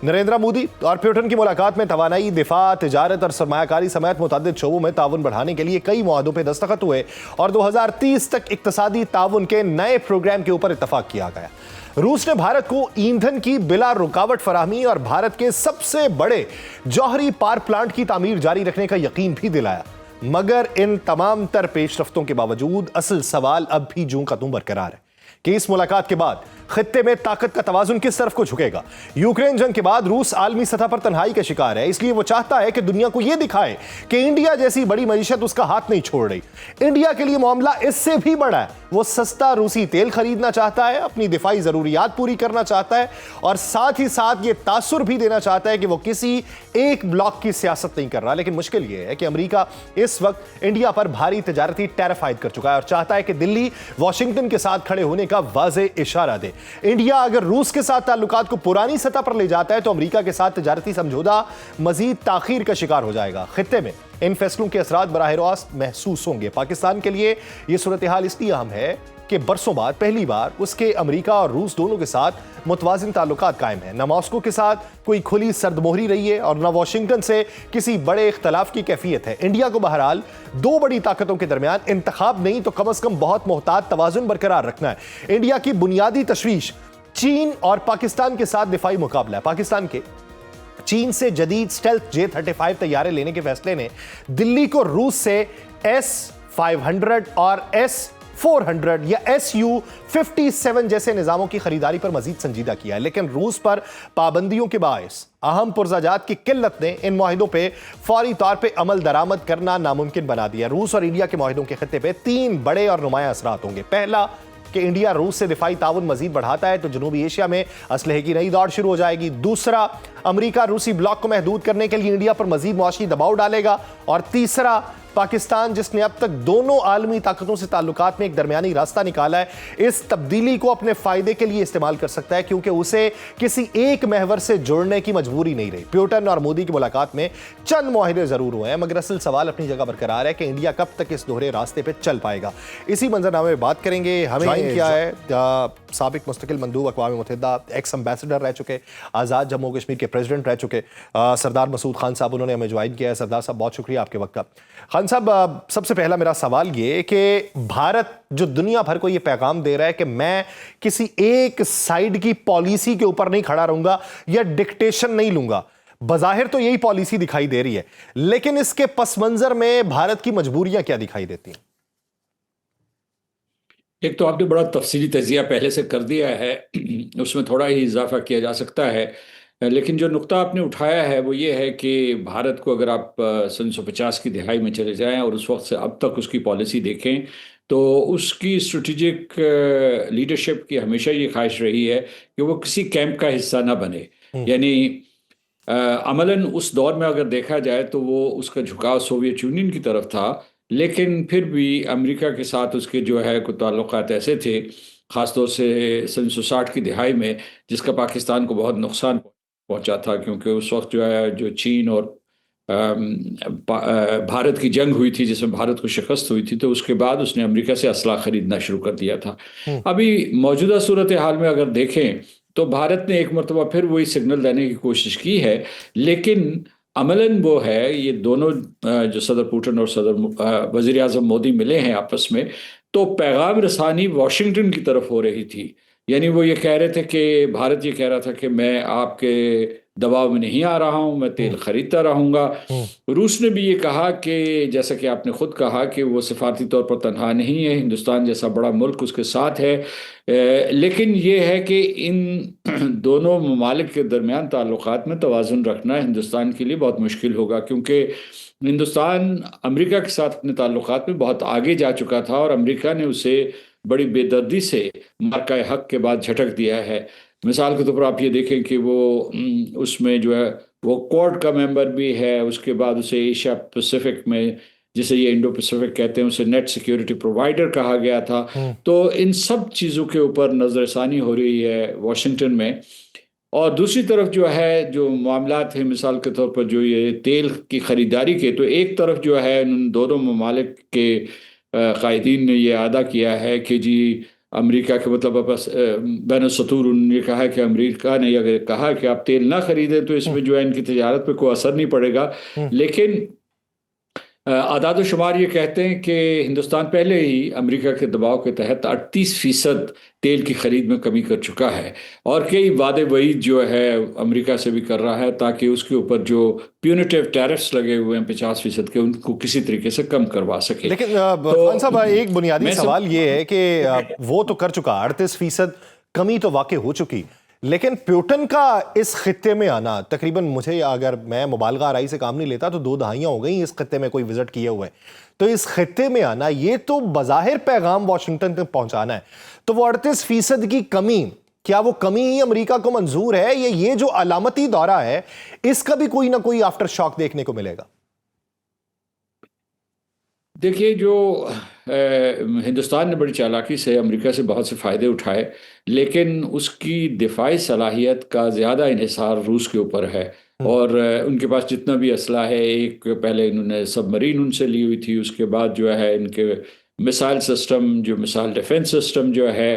नरेंद्र मोदी और पुतिन की मुलाकात में तवानाई, दिफा, तिजारत और सरमायाकारी समेत मुतअद्दिद शोबों में ताउन बढ़ाने के लिए कई मुआहदों पर दस्तखत हुए और 2030 तक इक्तसादी ताउन के नए प्रोग्राम के ऊपर इत्तफाक किया गया। रूस ने भारत को ईंधन की बिला रुकावट फराहमी और भारत के सबसे बड़े जौहरी पावर प्लांट की तामीर जारी रखने का यकीन भी दिलाया। मगर इन तमाम तर पेशरफ्तों के बावजूद असल सवाल अब भी जूं का तूं बरकरार है कि इस मुलाकात के बाद खित्ते में ताकत का तवाजुन किस तरफ को झुकेगा। यूक्रेन जंग के बाद रूस आलमी सतह पर तन्हाई का शिकार है, इसलिए वो चाहता है कि दुनिया को यह दिखाए कि इंडिया जैसी बड़ी मईशत उसका हाथ नहीं छोड़ रही। इंडिया के लिए मामला इससे भी बड़ा है, वो सस्ता रूसी तेल खरीदना चाहता है, अपनी दिफाई जरूरियात पूरी करना चाहता है और साथ ही साथ ये तासुर भी देना चाहता है कि वो किसी एक ब्लॉक की सियासत नहीं कर रहा। लेकिन मुश्किल यह है कि अमेरिका इस वक्त इंडिया पर भारी तजारती टैरिफ आयद कर चुका है और चाहता है कि दिल्ली वॉशिंगटन के साथ खड़े होने का वाज़े इशारा दे। इंडिया अगर रूस के साथ ताल्लुकात को पुरानी सतह पर ले जाता है तो अमेरिका के साथ तिजारती समझौता मजीद ताखीर का शिकार हो जाएगा। खित्ते में इन फैसलों के असरात बराह रास्त महसूस होंगे। पाकिस्तान के लिए यह सूरत हाल इसलिए अहम है कि बरसों बाद पहली बार उसके अमेरिका और रूस दोनों के साथ मुतवाजिन ताल्लुकात कायम है। न मॉस्को के साथ कोई खुली सर्दमोहरी रही है और न वॉशिंगटन से किसी बड़े इख्तलाफ की कैफियत है। इंडिया को बहरहाल दो बड़ी ताकतों के दरमियान इंतखाब नहीं तो कम अज कम बहुत मोहतात तवाजुन बरकरार रखना है। इंडिया की बुनियादी तशवीश चीन और पाकिस्तान के साथ दिफाई मुकाबला है। पाकिस्तान के चीन से जदीद स्टेल्थ J-35 तैयारे लेने के फैसले ने दिल्ली को रूस से S-500 और S-400 या Su-57 जैसे निजामों की खरीदारी पर मजीद संजीदा किया है। लेकिन रूस पर पाबंदियों के बायस अहम पुरजाजात की किल्लत ने इन मुआहिदों पर फौरी तौर पर अमल दरामद करना नामुमकिन बना दिया। रूस और इंडिया के मुआहिदों के खत्ते पर 3 बड़े और नुमाया असरात होंगे। पहला कि इंडिया रूस से दिफाई ताउन मजीद बढ़ाता है तो जनूबी एशिया में असलहे की नई दौड़ शुरू हो जाएगी। दूसरा, अमेरिका रूसी ब्लॉक को महदूद करने के लिए इंडिया पर मजीद मुआशी दबाव डालेगा। और तीसरा, पाकिस्तान जिसने अब तक दोनों आलमी ताकतों से ताल्लुकात में एक दरमियानी रास्ता निकाला है, इस तब्दीली को अपने फायदे के लिए इस्तेमाल कर सकता है क्योंकि उसे किसी एक महवर से जुड़ने की मजबूरी नहीं रही। पुतिन और मोदी की मुलाकात में चंद मुआहिदे जरूर हुए हैं मगर असल सवाल अपनी जगह बरकरार है कि इंडिया कब तक इस दोहरे रास्ते पर चल पाएगा। इसी मंजरनामे में बात करेंगे। हमें क्या है, साबिक मुस्तकिल मंदूब अक़वाम मुत्तहिदा, एक्स एम्बेसडर रह चुके, आज़ाद जम्मू कश्मीर के प्रेसिडेंट रह चुके सरदार मसूद खान साहब, उन्होंने हमें ज्वाइन किया है। सरदार साहब, बहुत शुक्रिया आपके वक्त का। खान खान साहब, सबसे पहला मेरा सवाल ये कि भारत जो दुनिया भर को ये पैगाम दे रहा है कि मैं किसी एक साइड की पॉलिसी के ऊपर नहीं खड़ा रहूंगा या डिक्टेशन नहीं लूंगा, बज़ाहिर तो यही पॉलिसी दिखाई दे रही है, लेकिन इसके पस मंजर में भारत की मजबूरियां क्या दिखाई देती हैं? एक तो आपने बड़ा तफसीली तजिया पहले से कर दिया है, उसमें थोड़ा ही इजाफा किया जा सकता है, लेकिन जो नुक्ता आपने उठाया है वो ये है कि भारत को अगर आप सन 1950 की दिहाई में चले जाएं और उस वक्त से अब तक उसकी पॉलिसी देखें तो उसकी स्ट्रेटेजिक लीडरशिप की हमेशा ये ख्वाहिश रही है कि वो किसी कैंप का हिस्सा ना बने। यानी अमलन उस दौर में अगर देखा जाए तो वो उसका झुकाव सोवियत यूनियन की तरफ था, लेकिन फिर भी अमेरिका के साथ उसके जो है कुछ ताल्लुकात ऐसे थे, ख़ासतौर से सन 1960 की दिहाई में, जिसका पाकिस्तान को बहुत नुकसान पहुंचा था, क्योंकि उस वक्त जो है जो चीन और भारत की जंग हुई थी जिसमें भारत को शिकस्त हुई थी, तो उसके बाद उसने अमेरिका से असला खरीदना शुरू कर दिया था। अभी मौजूदा सूरत हाल में अगर देखें तो भारत ने एक मरतबा फिर वही सिग्नल देने की कोशिश की है, लेकिन अमलन वो है, ये दोनों जो सदर पुतिन और सदर वज़ीर आज़म मोदी मिले हैं आपस में, तो पैगाम रसानी वाशिंगटन की तरफ हो रही थी। यानी वो ये कह रहे थे कि भारत ये कह रहा था कि मैं आपके दबाव में नहीं आ रहा हूँ, मैं तेल खरीदता रहूँगा। रूस ने भी ये कहा कि जैसा कि आपने खुद कहा कि वो सिफारती तौर पर तनहा नहीं है, हिंदुस्तान जैसा बड़ा मुल्क उसके साथ है, लेकिन ये है कि इन दोनों ममालिक के दरमियान ताल्लुकात में तवाज़ुन रखना हिंदुस्तान के लिए बहुत मुश्किल होगा, क्योंकि हिंदुस्तान अमेरिका के साथ अपने ताल्लुकात में बहुत आगे जा चुका था और अमेरिका ने उसे बड़ी बेदर्दी से मार्का हक के बाद झटक दिया है। मिसाल के तौर पर आप ये देखें कि वो उसमें जो है वो क्वाड का मेंबर भी है, उसके बाद उसे एशिया पैसिफिक में, जिसे ये इंडो पैसिफिक कहते हैं, उसे नेट सिक्योरिटी प्रोवाइडर कहा गया था। तो इन सब चीज़ों के ऊपर नज़रसानी हो रही है वाशिंगटन में। और दूसरी तरफ जो है जो मामलात हैं, मिसाल के तौर पर जो ये तेल की ख़रीदारी के, तो एक तरफ जो है उन दोनों ममालिक के कायदीन ने यह अदा किया है कि जी अमेरिका के मतलब बस बैन सतूर उन्होंने कहा है कि अमेरिका ने अगर कहा कि आप तेल ना खरीदें तो इसमें जो है इनकी तजारत पे कोई असर नहीं पड़ेगा, लेकिन आदाद शुमार ये कहते हैं कि हिंदुस्तान पहले ही अमेरिका के दबाव के तहत 38% तेल की खरीद में कमी कर चुका है और कई वादे वईद जो है अमेरिका से भी कर रहा है ताकि उसके ऊपर जो प्यूनिटिव टैरिफ्स लगे हुए हैं 50% के, उनको किसी तरीके से कम करवा सके। लेकिन खान साहब, एक बुनियादी सवाल ये है कि वो तो कर चुका, 38% कमी तो वाकई हो चुकी, लेकिन पुतिन का इस खित्ते में आना तकरीबन, मुझे अगर मैं मुबालगा आराई से काम नहीं लेता तो 2 दहाइयां हो गई इस खित्ते में कोई विजिट किए हुए, तो इस खित्ते में आना ये तो बज़ाहिर पैगाम वाशिंगटन तक पहुंचाना है, तो वो 38% की कमी, क्या वो कमी ही अमेरिका को मंजूर है? ये जो अलामती दौरा है इसका भी कोई ना कोई आफ्टर शॉक देखने को मिलेगा? देखिए, जो हिंदुस्तान ने बड़ी चालाकी से अमेरिका से बहुत से फ़ायदे उठाए, लेकिन उसकी दिफाई सलाहियत का ज़्यादा इन्हिसार रूस के ऊपर है और उनके पास जितना भी असला है, एक पहले इन्होंने सबमरीन उनसे ली हुई थी, उसके बाद जो है इनके मिसाइल सिस्टम, जो मिसाइल डिफेंस सिस्टम जो है,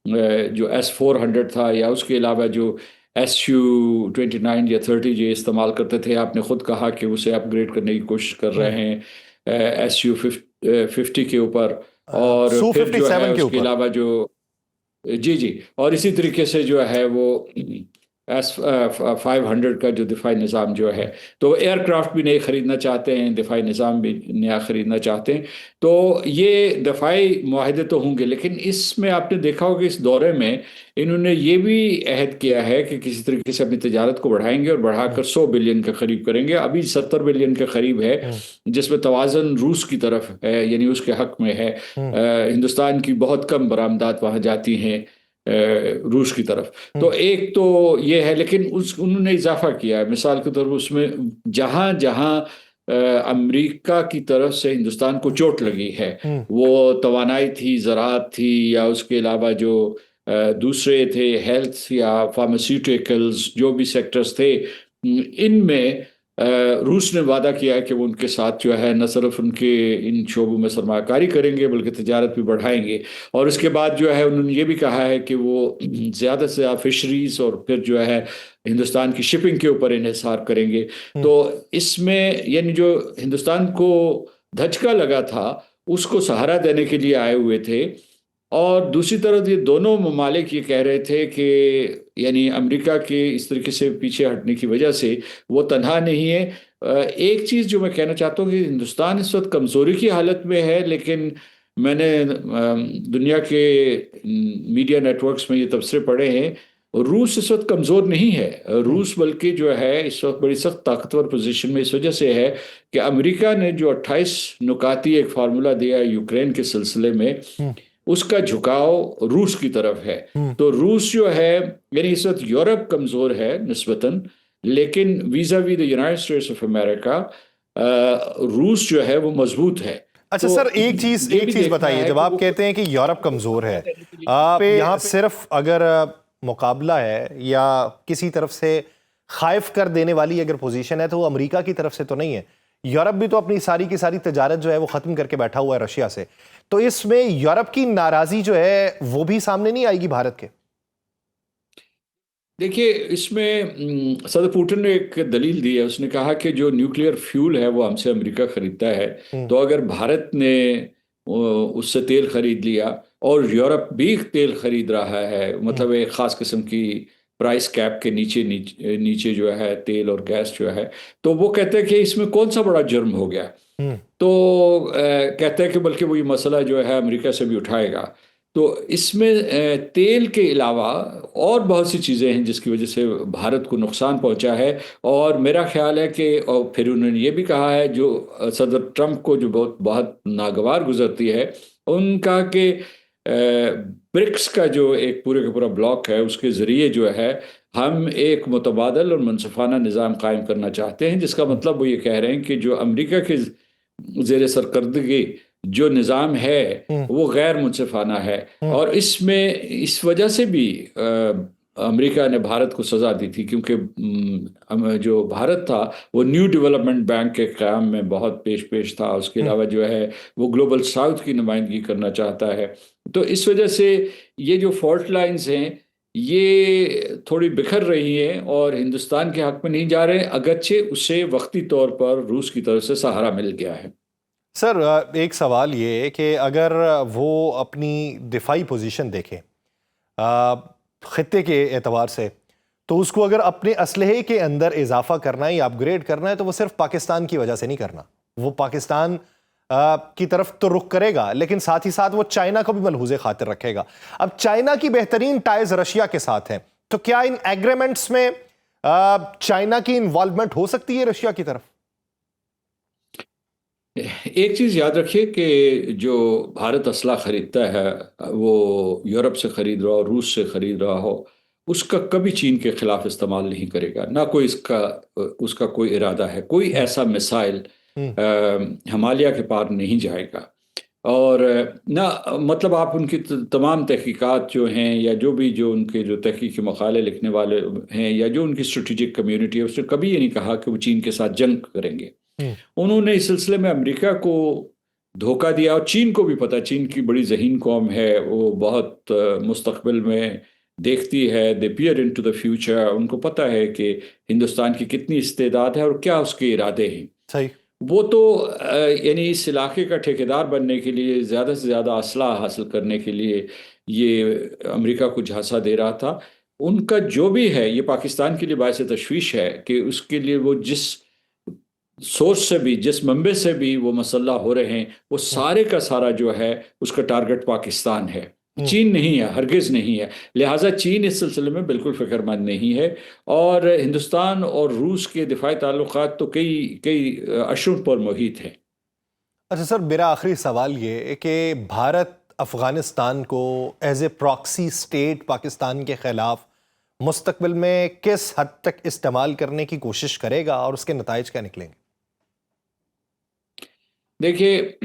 जो S-400 था, या उसके अलावा जो Su-29 या 30 जो इस्तेमाल करते थे, आपने ख़ुद कहा कि उसे अपग्रेड करने की कोशिश कर रहे हैं Su-50 के ऊपर, और फिर जो है उसके अलावा जो जी और इसी तरीके से जो है वो S-500 का जो दिफाई निज़ाम जो है, तो एयरक्राफ्ट भी नए ख़रीदना चाहते हैं, दिफाई निज़ाम भी नया ख़रीदना चाहते हैं। तो ये दिफाई मुआहदे तो होंगे, लेकिन इसमें आपने देखा होगा इस दौरे में इन्होंने ये भी अहद किया है कि किसी तरीके से अपनी तजारत को बढ़ाएंगे और बढ़ाकर 100 बिलियन के करीब करेंगे। अभी 70 बिलियन के करीब है, जिसमें तवाज़न रूस की तरफ है, यानी उसके हक़ में है। हिंदुस्तान की बहुत कम बरामदात वहाँ जाती हैं रूस की तरफ, तो एक तो ये है, लेकिन उन्होंने इजाफा किया है। मिसाल के तौर पर उसमें जहाँ जहाँ अमेरिका की तरफ से हिंदुस्तान को चोट लगी है, वो तवानाई थी, ज़राअत थी, या उसके अलावा जो दूसरे थे हेल्थ या फार्मास्यूटिकल्स, जो भी सेक्टर्स थे, इनमें रूस ने वादा किया है कि वो उनके साथ जो है न सिर्फ उनके इन शोबों में सरमाकारी करेंगे बल्कि तजारत भी बढ़ाएंगे। और उसके बाद जो है उन्होंने ये भी कहा है कि वो ज़्यादा से ज़्यादा फिशरीज़ और फिर जो है हिंदुस्तान की शिपिंग के ऊपर इन्हिसार करेंगे। तो इसमें यानी जो हिंदुस्तान को धचका लगा था उसको सहारा देने के लिए आए हुए थे। और दूसरी तरफ ये दोनों ममालिक ये कह रहे थे कि यानी अमेरिका के इस तरीके से पीछे हटने की वजह से वो तनहा नहीं है। एक चीज़ जो मैं कहना चाहता हूँ कि हिंदुस्तान इस वक्त कमज़ोरी की हालत में है, लेकिन मैंने दुनिया के मीडिया नेटवर्क्स में ये तबसरे पढ़े हैं, रूस इस वक्त कमज़ोर नहीं है। रूस बल्कि जो है इस वक्त बड़ी सख्त ताकतवर पोजीशन में इस वजह से है कि अमेरिका ने जो 28 नुकाती एक फार्मूला दिया यूक्रेन के सिलसिले में, उसका झुकाव रूस की तरफ है। तो रूस जो है यानी इस वक्त यूरोप कमज़ोर है निस्बतन, लेकिन vis-a-vis the United States of America रूस जो है वो मजबूत है। अच्छा तो सर, एक चीज बताइए, जब आप कहते हैं कि यूरोप कमजोर है, आप यहाँ सिर्फ अगर मुकाबला है या किसी तरफ से खाइफ कर देने वाली अगर पोजीशन है तो वो अमेरिका की तरफ से तो नहीं है। यूरोप भी तो अपनी सारी की सारी तजारत जो है वो खत्म करके बैठा हुआ है रशिया से, तो इसमें यूरोप की नाराजगी जो है वो भी सामने नहीं आएगी भारत के? देखिए, इसमें सदर पुतिन ने एक दलील दी है। उसने कहा कि जो न्यूक्लियर फ्यूल है वो हमसे अमेरिका खरीदता है, तो अगर भारत ने उससे तेल खरीद लिया और यूरोप भी तेल खरीद रहा है, मतलब एक ख़ास किस्म की प्राइस कैप के नीचे नीचे नीचे जो है तेल और गैस जो है, तो वो कहते हैं कि इसमें कौन सा बड़ा जुर्म हो गया। तो कहते हैं कि बल्कि वो ये मसला जो है अमेरिका से भी उठाएगा। तो इसमें तेल के अलावा और बहुत सी चीज़ें हैं जिसकी वजह से भारत को नुकसान पहुंचा है। और मेरा ख्याल है कि और फिर उन्होंने ये भी कहा है, जो सदर ट्रंप को जो बहुत नागवार गुजरती है, उनका कि ब्रिक्स का जो एक पूरे का पूरा ब्लॉक है उसके ज़रिए जो है हम एक मुतबादल और मुनसफ़ाना निज़ाम कायम करना चाहते हैं, जिसका मतलब वो ये कह रहे हैं कि जो अमेरिका के ज़ेर सरकर्दगी जो निज़ाम है वो गैर मुनसिफाना है। और इसमें इस वजह से भी अमेरिका ने भारत को सज़ा दी थी, क्योंकि जो भारत था वो न्यू डेवलपमेंट बैंक के क़याम में बहुत पेश था। उसके अलावा जो है वो ग्लोबल साउथ की नुमाइंदगी करना चाहता है। तो इस वजह से ये जो फॉल्ट लाइन्स हैं ये थोड़ी बिखर रही हैं और हिंदुस्तान के हक़ में नहीं जा रहे, अगरचे उसे वक्ती तौर पर रूस की तरफ से सहारा मिल गया है। सर, एक सवाल ये है कि अगर वो अपनी दिफाई पोजीशन देखे ख़ित्ते के एतबार से, तो उसको अगर अपने असलहे के अंदर इजाफा करना है या अपग्रेड करना है तो वो सिर्फ पाकिस्तान की वजह से नहीं करना। वो पाकिस्तान की तरफ तो रुख करेगा, लेकिन साथ ही साथ वो चाइना को भी मलहूज़े खातिर रखेगा। अब चाइना की बेहतरीन टाइज रशिया के साथ हैं, तो क्या इन एग्रीमेंट्स में चाइना की इन्वॉल्वमेंट हो सकती है रशिया की तरफ? एक चीज़ याद रखिए कि जो भारत असला ख़रीदता है वो यूरोप से ख़रीद रहा हो, रूस से ख़रीद रहा हो, उसका कभी चीन के ख़िलाफ़ इस्तेमाल नहीं करेगा, ना कोई उसका कोई इरादा है। कोई ऐसा मिसाइल हिमालय के पार नहीं जाएगा। और ना मतलब आप उनकी तमाम तहकीकात जो हैं या जो उनके जो तहकीकी मकाले लिखने वाले हैं या जो उनकी स्ट्रेटेजिक कम्युनिटी है, उसने कभी ये नहीं कहा कि वो चीन के साथ जंग करेंगे। उन्होंने इस सिलसिले में अमेरिका को धोखा दिया, और चीन को भी पता, चीन की बड़ी ज़हीन कौम है, वो बहुत मुस्तकबिल में देखती है, दे पियर इनटू द फ्यूचर। उनको पता है कि हिंदुस्तान की कितनी इस्तेदाद है और क्या उसके इरादे हैं। सही। वो तो यानी इस इलाके का ठेकेदार बनने के लिए, ज़्यादा से ज़्यादा असला हासिल करने के लिए ये अमेरिका को झांसा दे रहा था। उनका जो भी है ये पाकिस्तान के लिए बायस तशवीश है कि उसके लिए वो जिस सोर्स से भी, जिस मंबे से भी वो मसल्ला हो रहे हैं, वो सारे का सारा जो है उसका टारगेट पाकिस्तान है, चीन नहीं है, हरगिज़ नहीं है। लिहाजा चीन इस सिलसिले में बिल्कुल फ़िक्रमंद नहीं है। और हिंदुस्तान और रूस के दिफाई ताल्लुकात तो कई अशरों पर मुहित हैं। अच्छा सर, मेरा आखिरी सवाल ये है कि भारत अफ़गानिस्तान को as a proxy state Pakistan के ख़िलाफ़ मुस्तकबिल में किस हद तक इस्तेमाल करने की कोशिश करेगा और उसके नताइज क्या निकलेंगे? देखिए,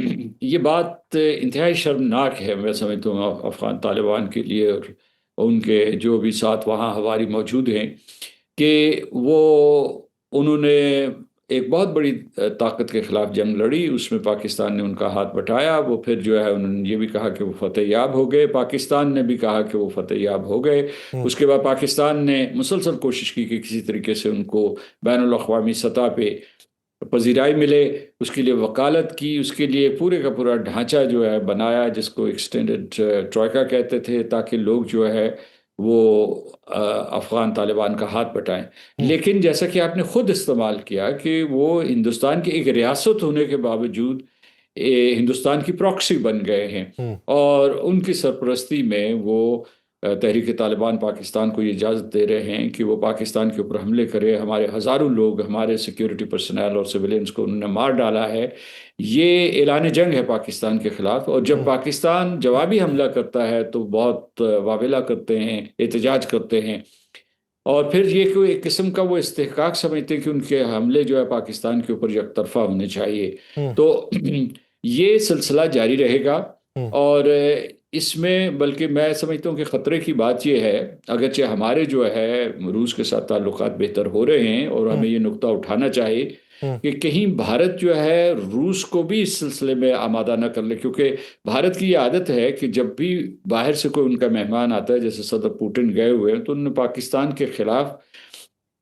ये बात इंतहाई शर्मनाक है मैं समझता हूँ अफ़गान तालिबान के लिए और उनके जो भी साथ वहाँ हवारी मौजूद हैं, कि उन्होंने एक बहुत बड़ी ताकत के ख़िलाफ़ जंग लड़ी, उसमें पाकिस्तान ने उनका हाथ बटाया। वो फिर जो है उन्होंने ये भी कहा कि वो फ़तेह याब हो गए, पाकिस्तान ने भी कहा कि वो फ़तेह याब हो गए। उसके बाद पाकिस्तान ने मुसलसल कोशिश की कि किसी तरीके से उनको बैनुल अक़वामी सतह पे पजीराई मिले, उसके लिए वकालत की, उसके लिए पूरे का पूरा ढांचा जो है बनाया, जिसको एक्सटेंडेड ट्रॉयका कहते थे, ताकि लोग जो है वो अफ़गान तालिबान का हाथ बटाएं। लेकिन जैसा कि आपने खुद इस्तेमाल किया कि वो हिंदुस्तान की एक रियासत होने के बावजूद हिंदुस्तान की प्रॉक्सी बन गए हैं, और उनकी सरपरस्ती में वो तहरीक तालिबान पाकिस्तान को ये इजाज़त दे रहे हैं कि वो पाकिस्तान के ऊपर हमले करे। हमारे हज़ारों लोग, हमारे सिक्योरिटी पर्सनल और सिविलियंस को उन्होंने मार डाला है। ये ऐलान जंग है पाकिस्तान के ख़िलाफ़, और जब पाकिस्तान जवाबी हमला करता है तो बहुत वावेला करते हैं, एहतजाज करते हैं, और फिर ये कोई एक किस्म का वो इस्तेहकाक समझते हैं कि उनके हमले जो है पाकिस्तान के ऊपर यकतरफा होने चाहिए। तो ये सिलसिला जारी रहेगा, और इसमें बल्कि मैं समझता हूँ कि ख़तरे की बात यह है, अगरचे हमारे जो है रूस के साथ ताल्लुकात बेहतर हो रहे हैं, और हमें ये नुक्ता उठाना चाहिए कि कहीं भारत जो है रूस को भी इस सिलसिले में आमादा न कर ले, क्योंकि भारत की ये आदत है कि जब भी बाहर से कोई उनका मेहमान आता है, जैसे सदर पुतिन गए हुए हैं, तो उन्होंने पाकिस्तान के खिलाफ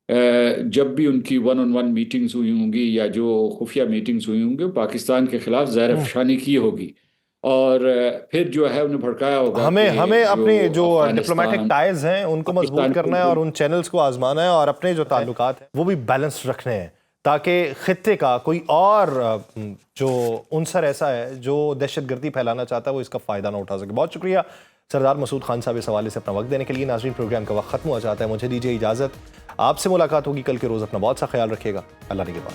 जब भी उनकी 1-on-1 मीटिंग्स हुई होंगी या जो खुफिया मीटिंग्स हुई होंगी, पाकिस्तान के खिलाफ ज़हर अफशानी की होगी, और फिर जो है उन्हें भड़काया होगा। हमें अपने जो डिप्लोमेटिक टाइज हैं उनको मजबूत करना है, और उन चैनल्स को आजमाना है, और अपने जो ताल्लुकात हैं वो भी बैलेंस रखने हैं, ताकि खित्ते का कोई और जो उनसर ऐसा है जो दहशतगर्दी फैलाना चाहता है वो इसका फ़ायदा ना उठा सके। बहुत शुक्रिया सरदार मसूद खान साहब इस हवाले से अपना वक्त देने के लिए। नाज़रीन, प्रोग्राम का वक्त ख़त्म हो जाता है, मुझे दीजिए इजाज़त। आपसे मुलाकात होगी कल के रोज़। अपना बहुत सा ख्याल रखिएगा। अल्लाह निगहबान।